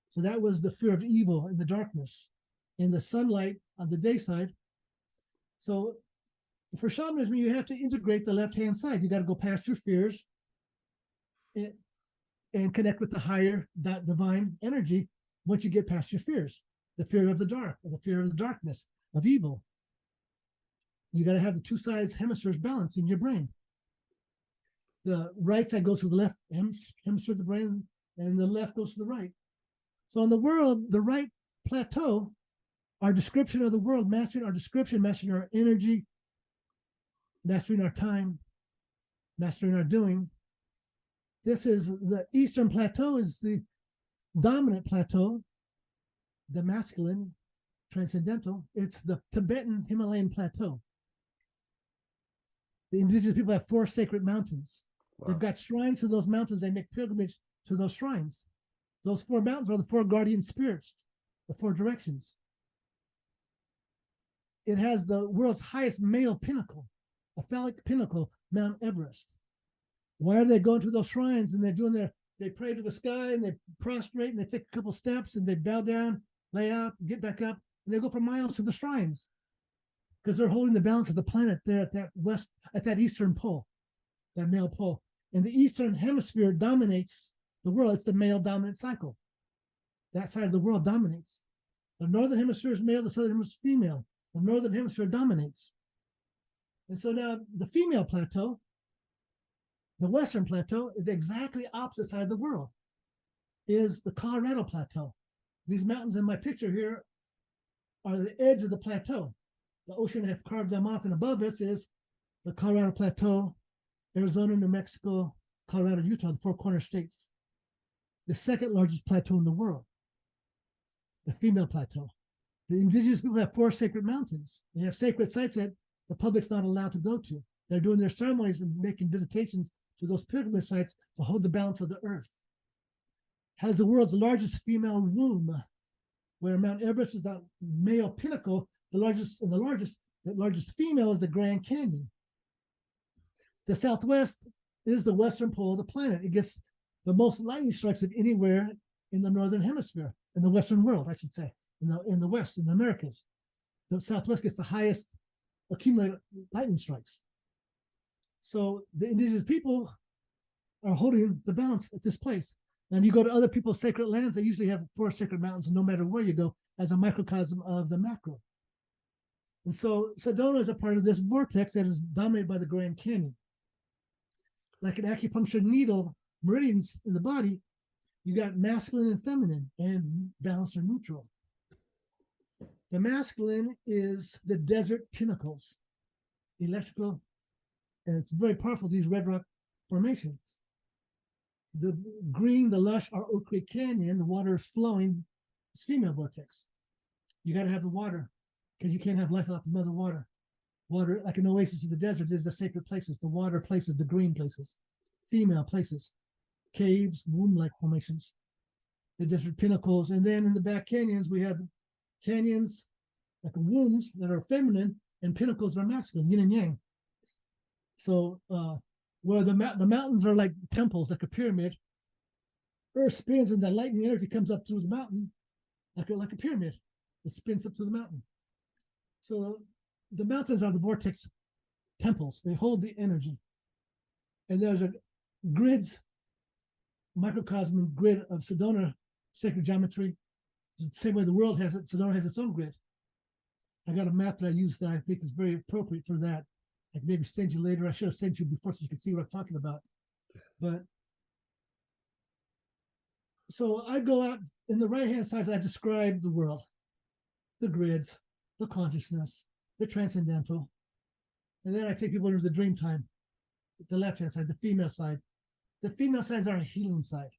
So that was the fear of evil in the darkness, in the sunlight on the day side. So for shamanism, you have to integrate the left-hand side. You got to go past your fears and connect with the higher divine energy once you get past your fears, the fear of the dark, or the fear of the darkness, of evil. You got to have the 2 sides hemispheres balanced in your brain. The right side goes to the left hemisphere of the brain, and the left goes to the right. So in the world, the right plateau, our description of the world, mastering our description, mastering our energy, mastering our time, mastering our doing. This is the Eastern plateau, is the dominant plateau, the masculine, transcendental. It's the Tibetan Himalayan plateau. The indigenous people have 4 sacred mountains. Wow. They've got shrines to those mountains. They make pilgrimage to those shrines. Those 4 mountains are the 4 guardian spirits, the 4 directions. It has the world's highest male pinnacle. a phallic pinnacle, Mount Everest. Why are they going to those shrines and they pray to the sky and they prostrate and they take a couple steps and they bow down, lay out, get back up, and they go for miles to the shrines because they're holding the balance of the planet there at that eastern pole, that male pole. And the eastern hemisphere dominates the world. It's the male dominant cycle. That side of the world dominates. The northern hemisphere is male, the southern hemisphere is female. The northern hemisphere dominates. And so now the female plateau, the western plateau, is exactly opposite side of the world, is the Colorado plateau. These mountains in my picture here are the edge of the plateau. The ocean has carved them off, and above us is the Colorado plateau, Arizona, New Mexico, Colorado, Utah, the four corner states. The second largest plateau in the world, the female plateau. The indigenous people have 4 sacred mountains. They have sacred sites that the public's not allowed to go to. They're doing their ceremonies and making visitations to those pilgrimage sites to hold the balance of the earth. Has the world's largest female womb, where Mount Everest is a male pinnacle. The largest female is the Grand Canyon. The Southwest is the western pole of the planet. It gets the most lightning strikes of anywhere in the northern hemisphere, in the Western world, I should say, in the West, in the Americas. The Southwest gets the highest accumulated lightning strikes. So the indigenous people are holding the balance at this place. And you go to other people's sacred lands, they usually have 4 sacred mountains, and no matter where you go, as a microcosm of the macro. And so Sedona is a part of this vortex that is dominated by the Grand Canyon. Like an acupuncture needle, meridians in the body, you got masculine and feminine, and balanced or neutral. The masculine is the desert pinnacles, electrical, and it's very powerful, these red rock formations. The green, the lush, are Oak Creek Canyon, the water is flowing, it's female vortex. You got to have the water, because you can't have life without the mother water. Water, like an oasis in the desert, is the sacred places, the water places, the green places, female places, caves, womb-like formations, the desert pinnacles. And then in the back canyons, we have canyons like wombs that are feminine and pinnacles are masculine, yin and yang. So where the mountains are like temples, like a pyramid, earth spins and that lightning energy comes up through the mountain like a pyramid. It spins up to the mountain. So the mountains are the vortex temples. They hold the energy. And there's a microcosm grid of Sedona sacred geometry. The same way the world has it, Sedona has its own grid. I got a map that I use that I think is very appropriate for that. I can maybe send you later. I should have sent you before so you can see what I'm talking about. But so I go out in the right-hand side, I describe the world, the grids, the consciousness, the transcendental. And then I take people into the dream time, the left-hand side, the female side. The female side is our healing side.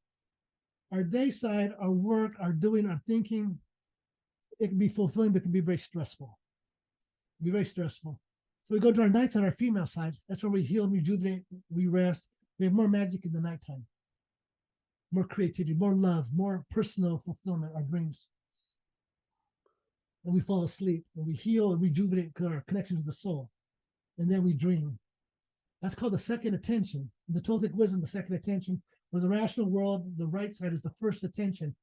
Our day side, our work, our doing, our thinking, it can be fulfilling, but it can be very stressful. Be very stressful. So we go to our night side, our female side. That's where we heal, rejuvenate, we rest. We have more magic in the nighttime, more creativity, more love, more personal fulfillment, our dreams. And we fall asleep, and we heal and rejuvenate our connection to the soul. And then we dream. That's called the second attention. In the Toltec Wisdom, the second attention, where the rational world, the right side is the first attention.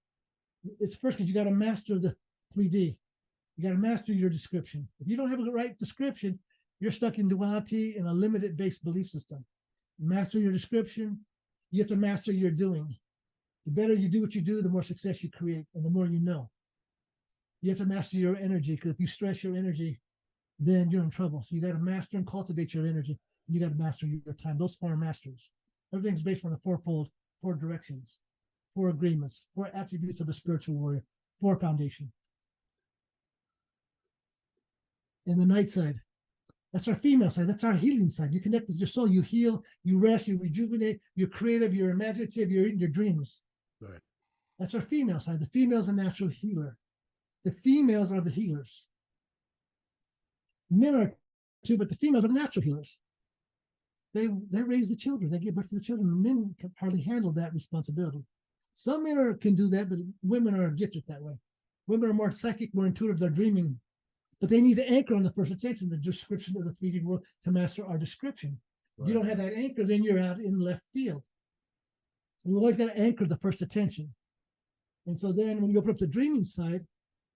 It's first because you got to master the 3D. You got to master your description. If you don't have a right description, you're stuck in duality in a limited based belief system. Master your description. You have to master your doing. The better you do what you do, the more success you create and the more you know. You have to master your energy, because if you stress your energy, then you're in trouble. So you got to master and cultivate your energy. You got to master your time. Those 4 masters. Everything's based on the 4 directions, 4 agreements, 4 attributes of a spiritual warrior, 4 foundation. And the night side, that's our female side. That's our healing side. You connect with your soul. You heal, you rest, you rejuvenate, you're creative, you're imaginative, you're in your dreams. Right. That's our female side. The female's a natural healer. The females are the healers. Men are too, but the females are the natural healers. They raise the children. They give birth to the children. Men can hardly handle that responsibility. Some men can do that, but women are gifted that way. Women are more psychic, more intuitive. They're dreaming but they need to anchor on the first attention, the description of the 3D world, to master our description. If you don't have that anchor, then you're out in left field. We always got to anchor the first attention. And so then when you open up the dreaming side,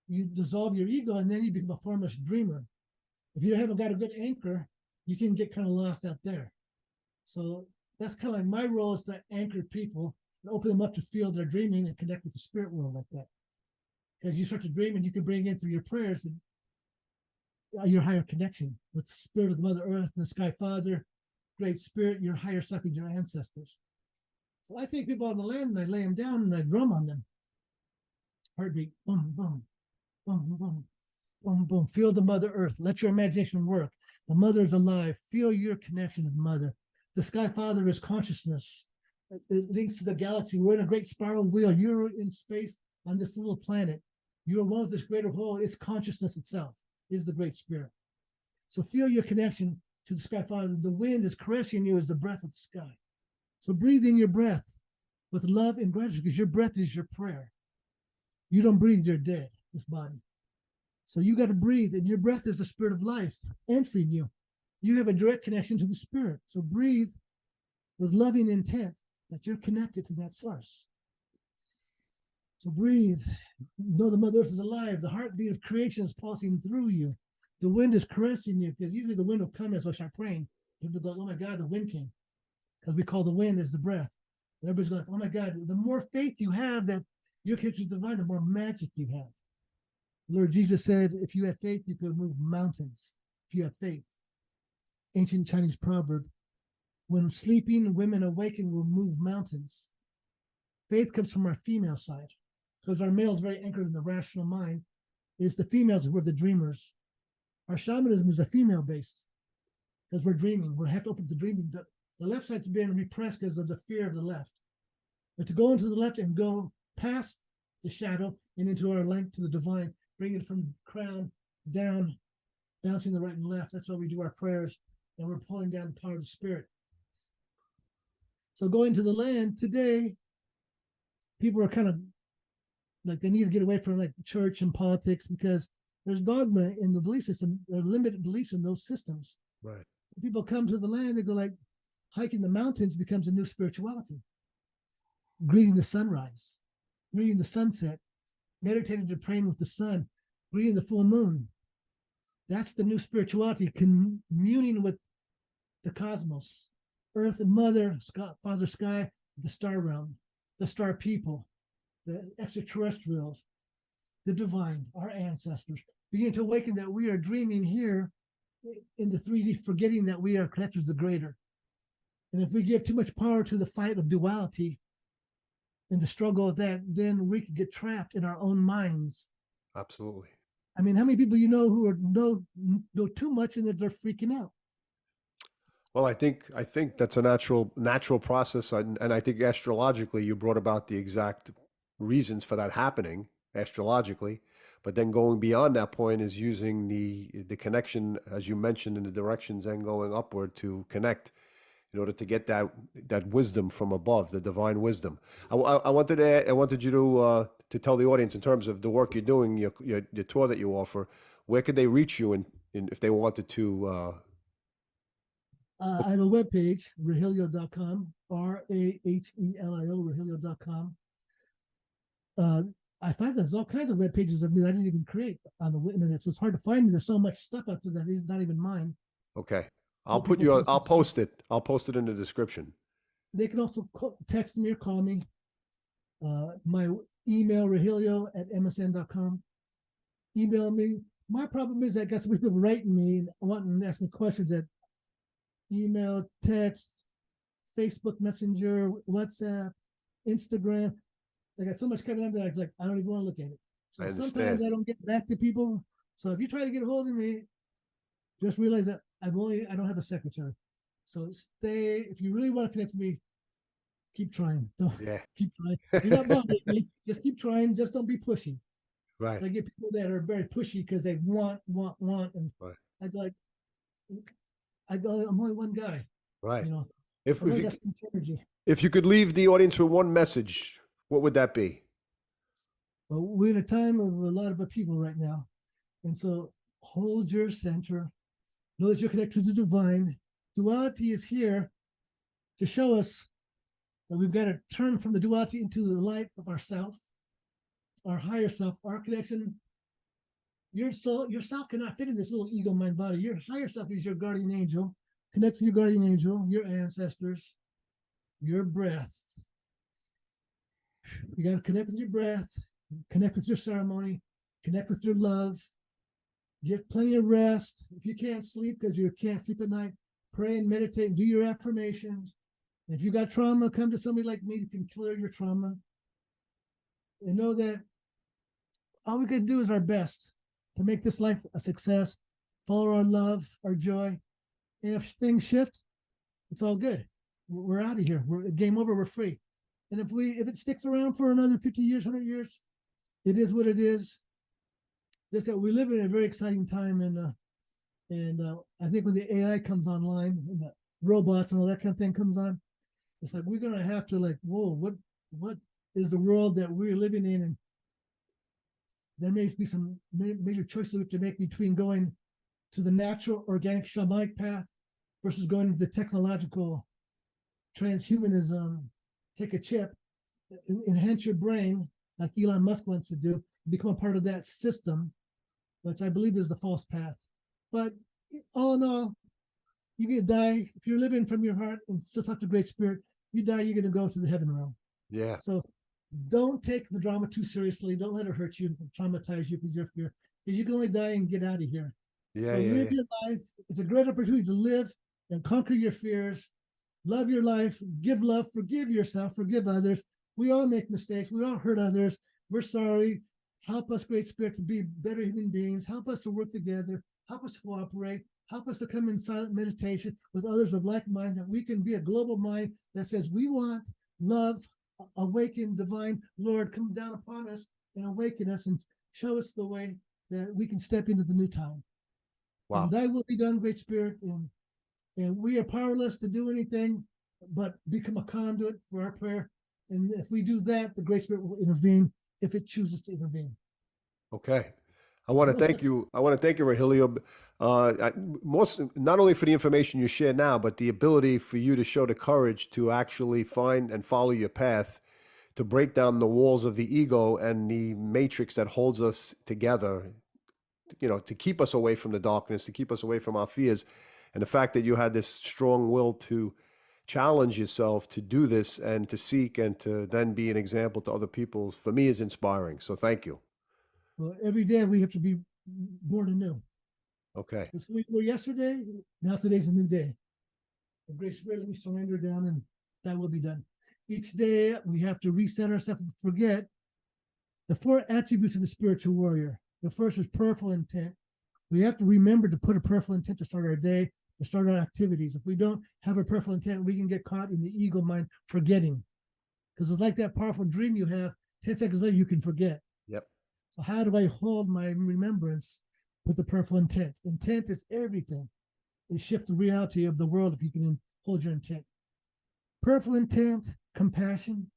you dissolve your ego, and then you become a formless dreamer. If you haven't got a good anchor, you can get kind of lost out there. So that's kind of like my role, is to anchor people and open them up to feel their dreaming and connect with the spirit world like that. As you start to dream, and you can bring in through your prayers your higher connection with the spirit of the Mother Earth and the Sky Father, Great Spirit, your higher self, and your ancestors. So I take people on the land and I lay them down and I drum on them. Heartbeat, boom, boom, boom, boom, boom, boom. Feel the Mother Earth. Let your imagination work. The Mother is alive. Feel your connection with the Mother. The Sky Father is consciousness. It links to the galaxy. We're in a great spiral wheel. You're in space on this little planet. You're one with this greater whole. It's consciousness itself, is the Great Spirit. So feel your connection to the Sky Father. The wind is caressing you as the breath of the sky. So breathe in your breath with love and gratitude, because your breath is your prayer. You don't breathe, you're dead, this body. So you got to breathe, and your breath is the spirit of life entering you. You have a direct connection to the spirit. So breathe with loving intent that you're connected to that source. So breathe. Know the Mother Earth is alive. The heartbeat of creation is pulsing through you. The wind is caressing you, because usually the wind will come as I start praying. People go, oh my God, the wind came. Because we call the wind as the breath. And everybody's going, oh my God, the more faith you have that your connection is divine, the more magic you have. Lord Jesus said, if you have faith, you could move mountains. If you have faith. Ancient Chinese proverb, when sleeping, women awaken will move mountains. Faith comes from our female side, because our male is very anchored in the rational mind. It's the females who are the dreamers. Our shamanism is a female based, because we're dreaming. We have to open the dreaming. The left side's been repressed because of the fear of the left. But to go into the left and go past the shadow and into our link to the divine, bring it from crown down, bouncing the right and left. That's why we do our prayers, and we're pulling down the power of the spirit. So going to the land today, people are kind of like, they need to get away from like church and politics, because there's dogma in the belief system. There are limited beliefs in those systems. Right. People come to the land, they go like, hiking the mountains becomes a new spirituality. Greeting the sunrise, greeting the sunset, meditating and praying with the sun, greeting the full moon. That's the new spirituality, communing with the cosmos, Earth and Mother, Father Sky, the star realm, the star people, the extraterrestrials, the divine, our ancestors. Begin to awaken that we are dreaming here in the 3D, forgetting that we are connected to the greater. And if we give too much power to the fight of duality and the struggle of that, then we could get trapped in our own minds. Absolutely. I mean, how many people you know who are know too much and that they're freaking out? Well, I think that's a natural process, and I think astrologically you brought about the exact reasons for that happening astrologically. But then going beyond that point is using the connection, as you mentioned, in the directions and going upward to connect, in order to get that wisdom from above, the divine wisdom. I wanted you to tell the audience, in terms of the work you're doing, your tour that you offer, where could they reach you, and if they wanted to. I have a webpage, Rahelio.com, Rahelio, Rahelio.com. I find there's all kinds of web pages of me that I didn't even create on the internet, so it's hard to find me. There's so much stuff out there that is not even mine. Okay, I'll post it. I'll post it in the description. They can also text me or call me. My email, Rahelio@msn.com. Email me. My problem is I got some people writing me and wanting to ask me questions at email, text, Facebook Messenger, WhatsApp, Instagram. I got so much coming up that I don't even want to look at it. So sometimes I don't get back to people. So if you try to get a hold of me, just realize that I don't have a secretary. So if you really want to connect with me, keep trying. Keep trying. You're not bothering me. Just keep trying. Just don't be pushy. Right. I get people that are very pushy because they want, and right. I go, I'm only one guy. Right. You know, if you could leave the audience with one message, what would that be? Well, we're in a time of a lot of people right now. And so Hold your center. Know that you're connected to the divine. Duality is here to show us that we've got to turn from the duality into the light of ourself, our higher self, our connection. Your soul, yourself cannot fit in this little ego mind body. Your higher self is your guardian angel. Connect to your guardian angel, your ancestors, your breath. You got to connect with your breath, connect with your ceremony, connect with your love. Get plenty of rest. If you can't sleep because you can't sleep at night, pray and meditate and do your affirmations. If you got trauma, come to somebody like me who can clear your trauma. And know that all we can do is our best to make this life a success, follow our love, our joy. And if things shift, it's all good. We're out of here. We're game over. We're free. And if it sticks around for another 50 years, 100 years, it is what it is. Just that we live in a very exciting time, and I think when the AI comes online and the robots and all that kind of thing comes on, it's like we're gonna have to like, whoa, what is the world that we're living in? And there may be some major choices we have to make between going to the natural, organic, shamanic path versus going to the technological transhumanism, take a chip, enhance your brain, like Elon Musk wants to do, become a part of that system, which I believe is the false path. But all in all, you're going to die. If you're living from your heart and still talk to Great Spirit, you die, you're going to go to the heaven realm. Yeah. So don't take the drama too seriously. Don't let it hurt you, traumatize you because you're fear. Because you can only die and get out of here. Yeah. So live your life. It's a great opportunity to live and conquer your fears. Love your life. Give love. Forgive yourself. Forgive others. We all make mistakes. We all hurt others. We're sorry. Help us, Great Spirit, to be better human beings. Help us to work together. Help us to cooperate. Help us to come in silent meditation with others of like mind, that we can be a global mind that says we want love, awaken, divine Lord, come down upon us and awaken us and show us the way that we can step into the new time. Wow. And thy will be done, Great Spirit. And we are powerless to do anything but become a conduit for our prayer. And if we do that, the Great Spirit will intervene if it chooses to intervene. Okay. I want to thank you. I want to thank you, Rahelio. Most, not only for the information you share now, but the ability for you to show the courage to actually find and follow your path, to break down the walls of the ego and the matrix that holds us together, you know, to keep us away from the darkness, to keep us away from our fears. And the fact that you had this strong will to challenge yourself to do this and to seek and to then be an example to other people, for me, is inspiring. So thank you. Well, every day we have to be born anew. Okay. We were yesterday, now today's a new day. The Great Spirit, we surrender down and that will be done. Each day we have to reset ourselves and forget the 4 attributes of the spiritual warrior. The first is prayerful intent. We have to remember to put a prayerful intent to start our day, to start our activities. If we don't have a prayerful intent, we can get caught in the ego mind forgetting. Because it's like that powerful dream you have, 10 seconds later, you can forget. Yep. So how do I hold my remembrance with the prayerful intent? Intent is everything. It shifts the reality of the world if you can hold your intent. Prayerful intent, compassion.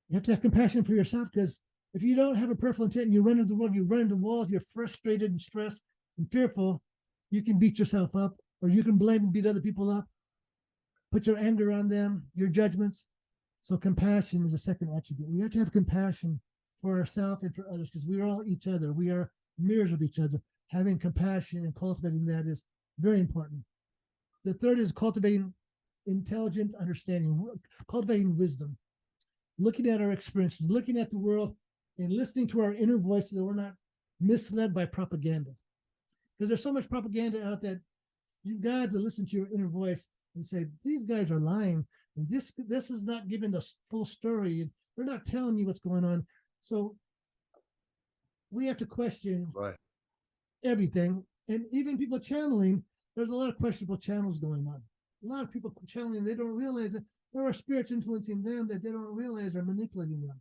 You have to have compassion for yourself, because if you don't have a prayerful intent and you run into the world, you run into walls, you're frustrated and stressed and fearful, you can beat yourself up, or you can blame and beat other people up, put your anger on them, your judgments. So compassion is a second attribute. We have to have compassion for ourselves and for others, because we are all each other. We are mirrors of each other. Having compassion and cultivating that is very important. The third is cultivating intelligent understanding, cultivating wisdom, looking at our experiences, looking at the world, and listening to our inner voice so that we're not misled by propaganda. Because there's so much propaganda out that you've got to listen to your inner voice and say, these guys are lying, and this is not giving the full story, and they're not telling you what's going on. So we have to question everything. And even people channeling, there's a lot of questionable channels going on. A lot of people channeling, they don't realize that there are spirits influencing them that they don't realize are manipulating them,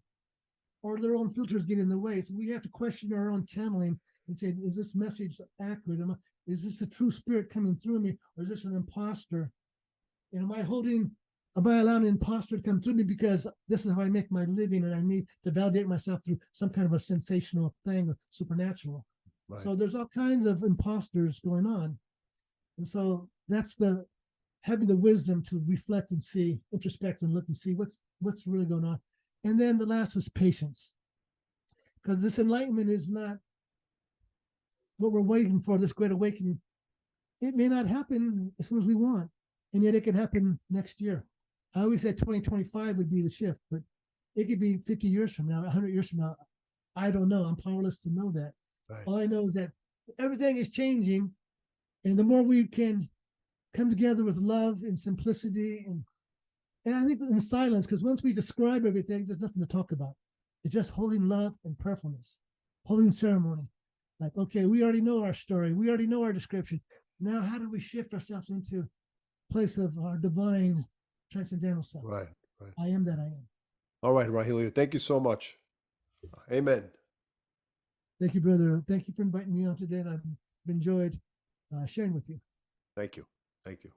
or their own filters get in the way. So we have to question our own channeling and say, is this message accurate? Is this a true spirit coming through me, or is this an imposter? And am I allowing an imposter to come through me because this is how I make my living, and I need to validate myself through some kind of a sensational thing or supernatural? Right. So there's all kinds of imposters going on. And so that's the having the wisdom to reflect and see, introspect and look and see what's really going on. And then the last was patience. Because this enlightenment is not what we're waiting for, this great awakening. It may not happen as soon as we want, and yet it can happen next year. I always said 2025 would be the shift, but it could be 50 years from now, 100 years from now. I don't know. I'm powerless to know that. Right. All I know is that everything is changing, and the more we can come together with love and simplicity, and I think in silence, because once we describe everything, there's nothing to talk about. It's just holding love and prayerfulness, holding ceremony. Like, okay, we already know our story. We already know our description. Now, how do we shift ourselves into place of our divine transcendental self? Right. Right. I am that I am. All right, Rahelio, thank you so much. Amen. Thank you, brother. Thank you for inviting me on today, and I've enjoyed sharing with you. Thank you. Thank you.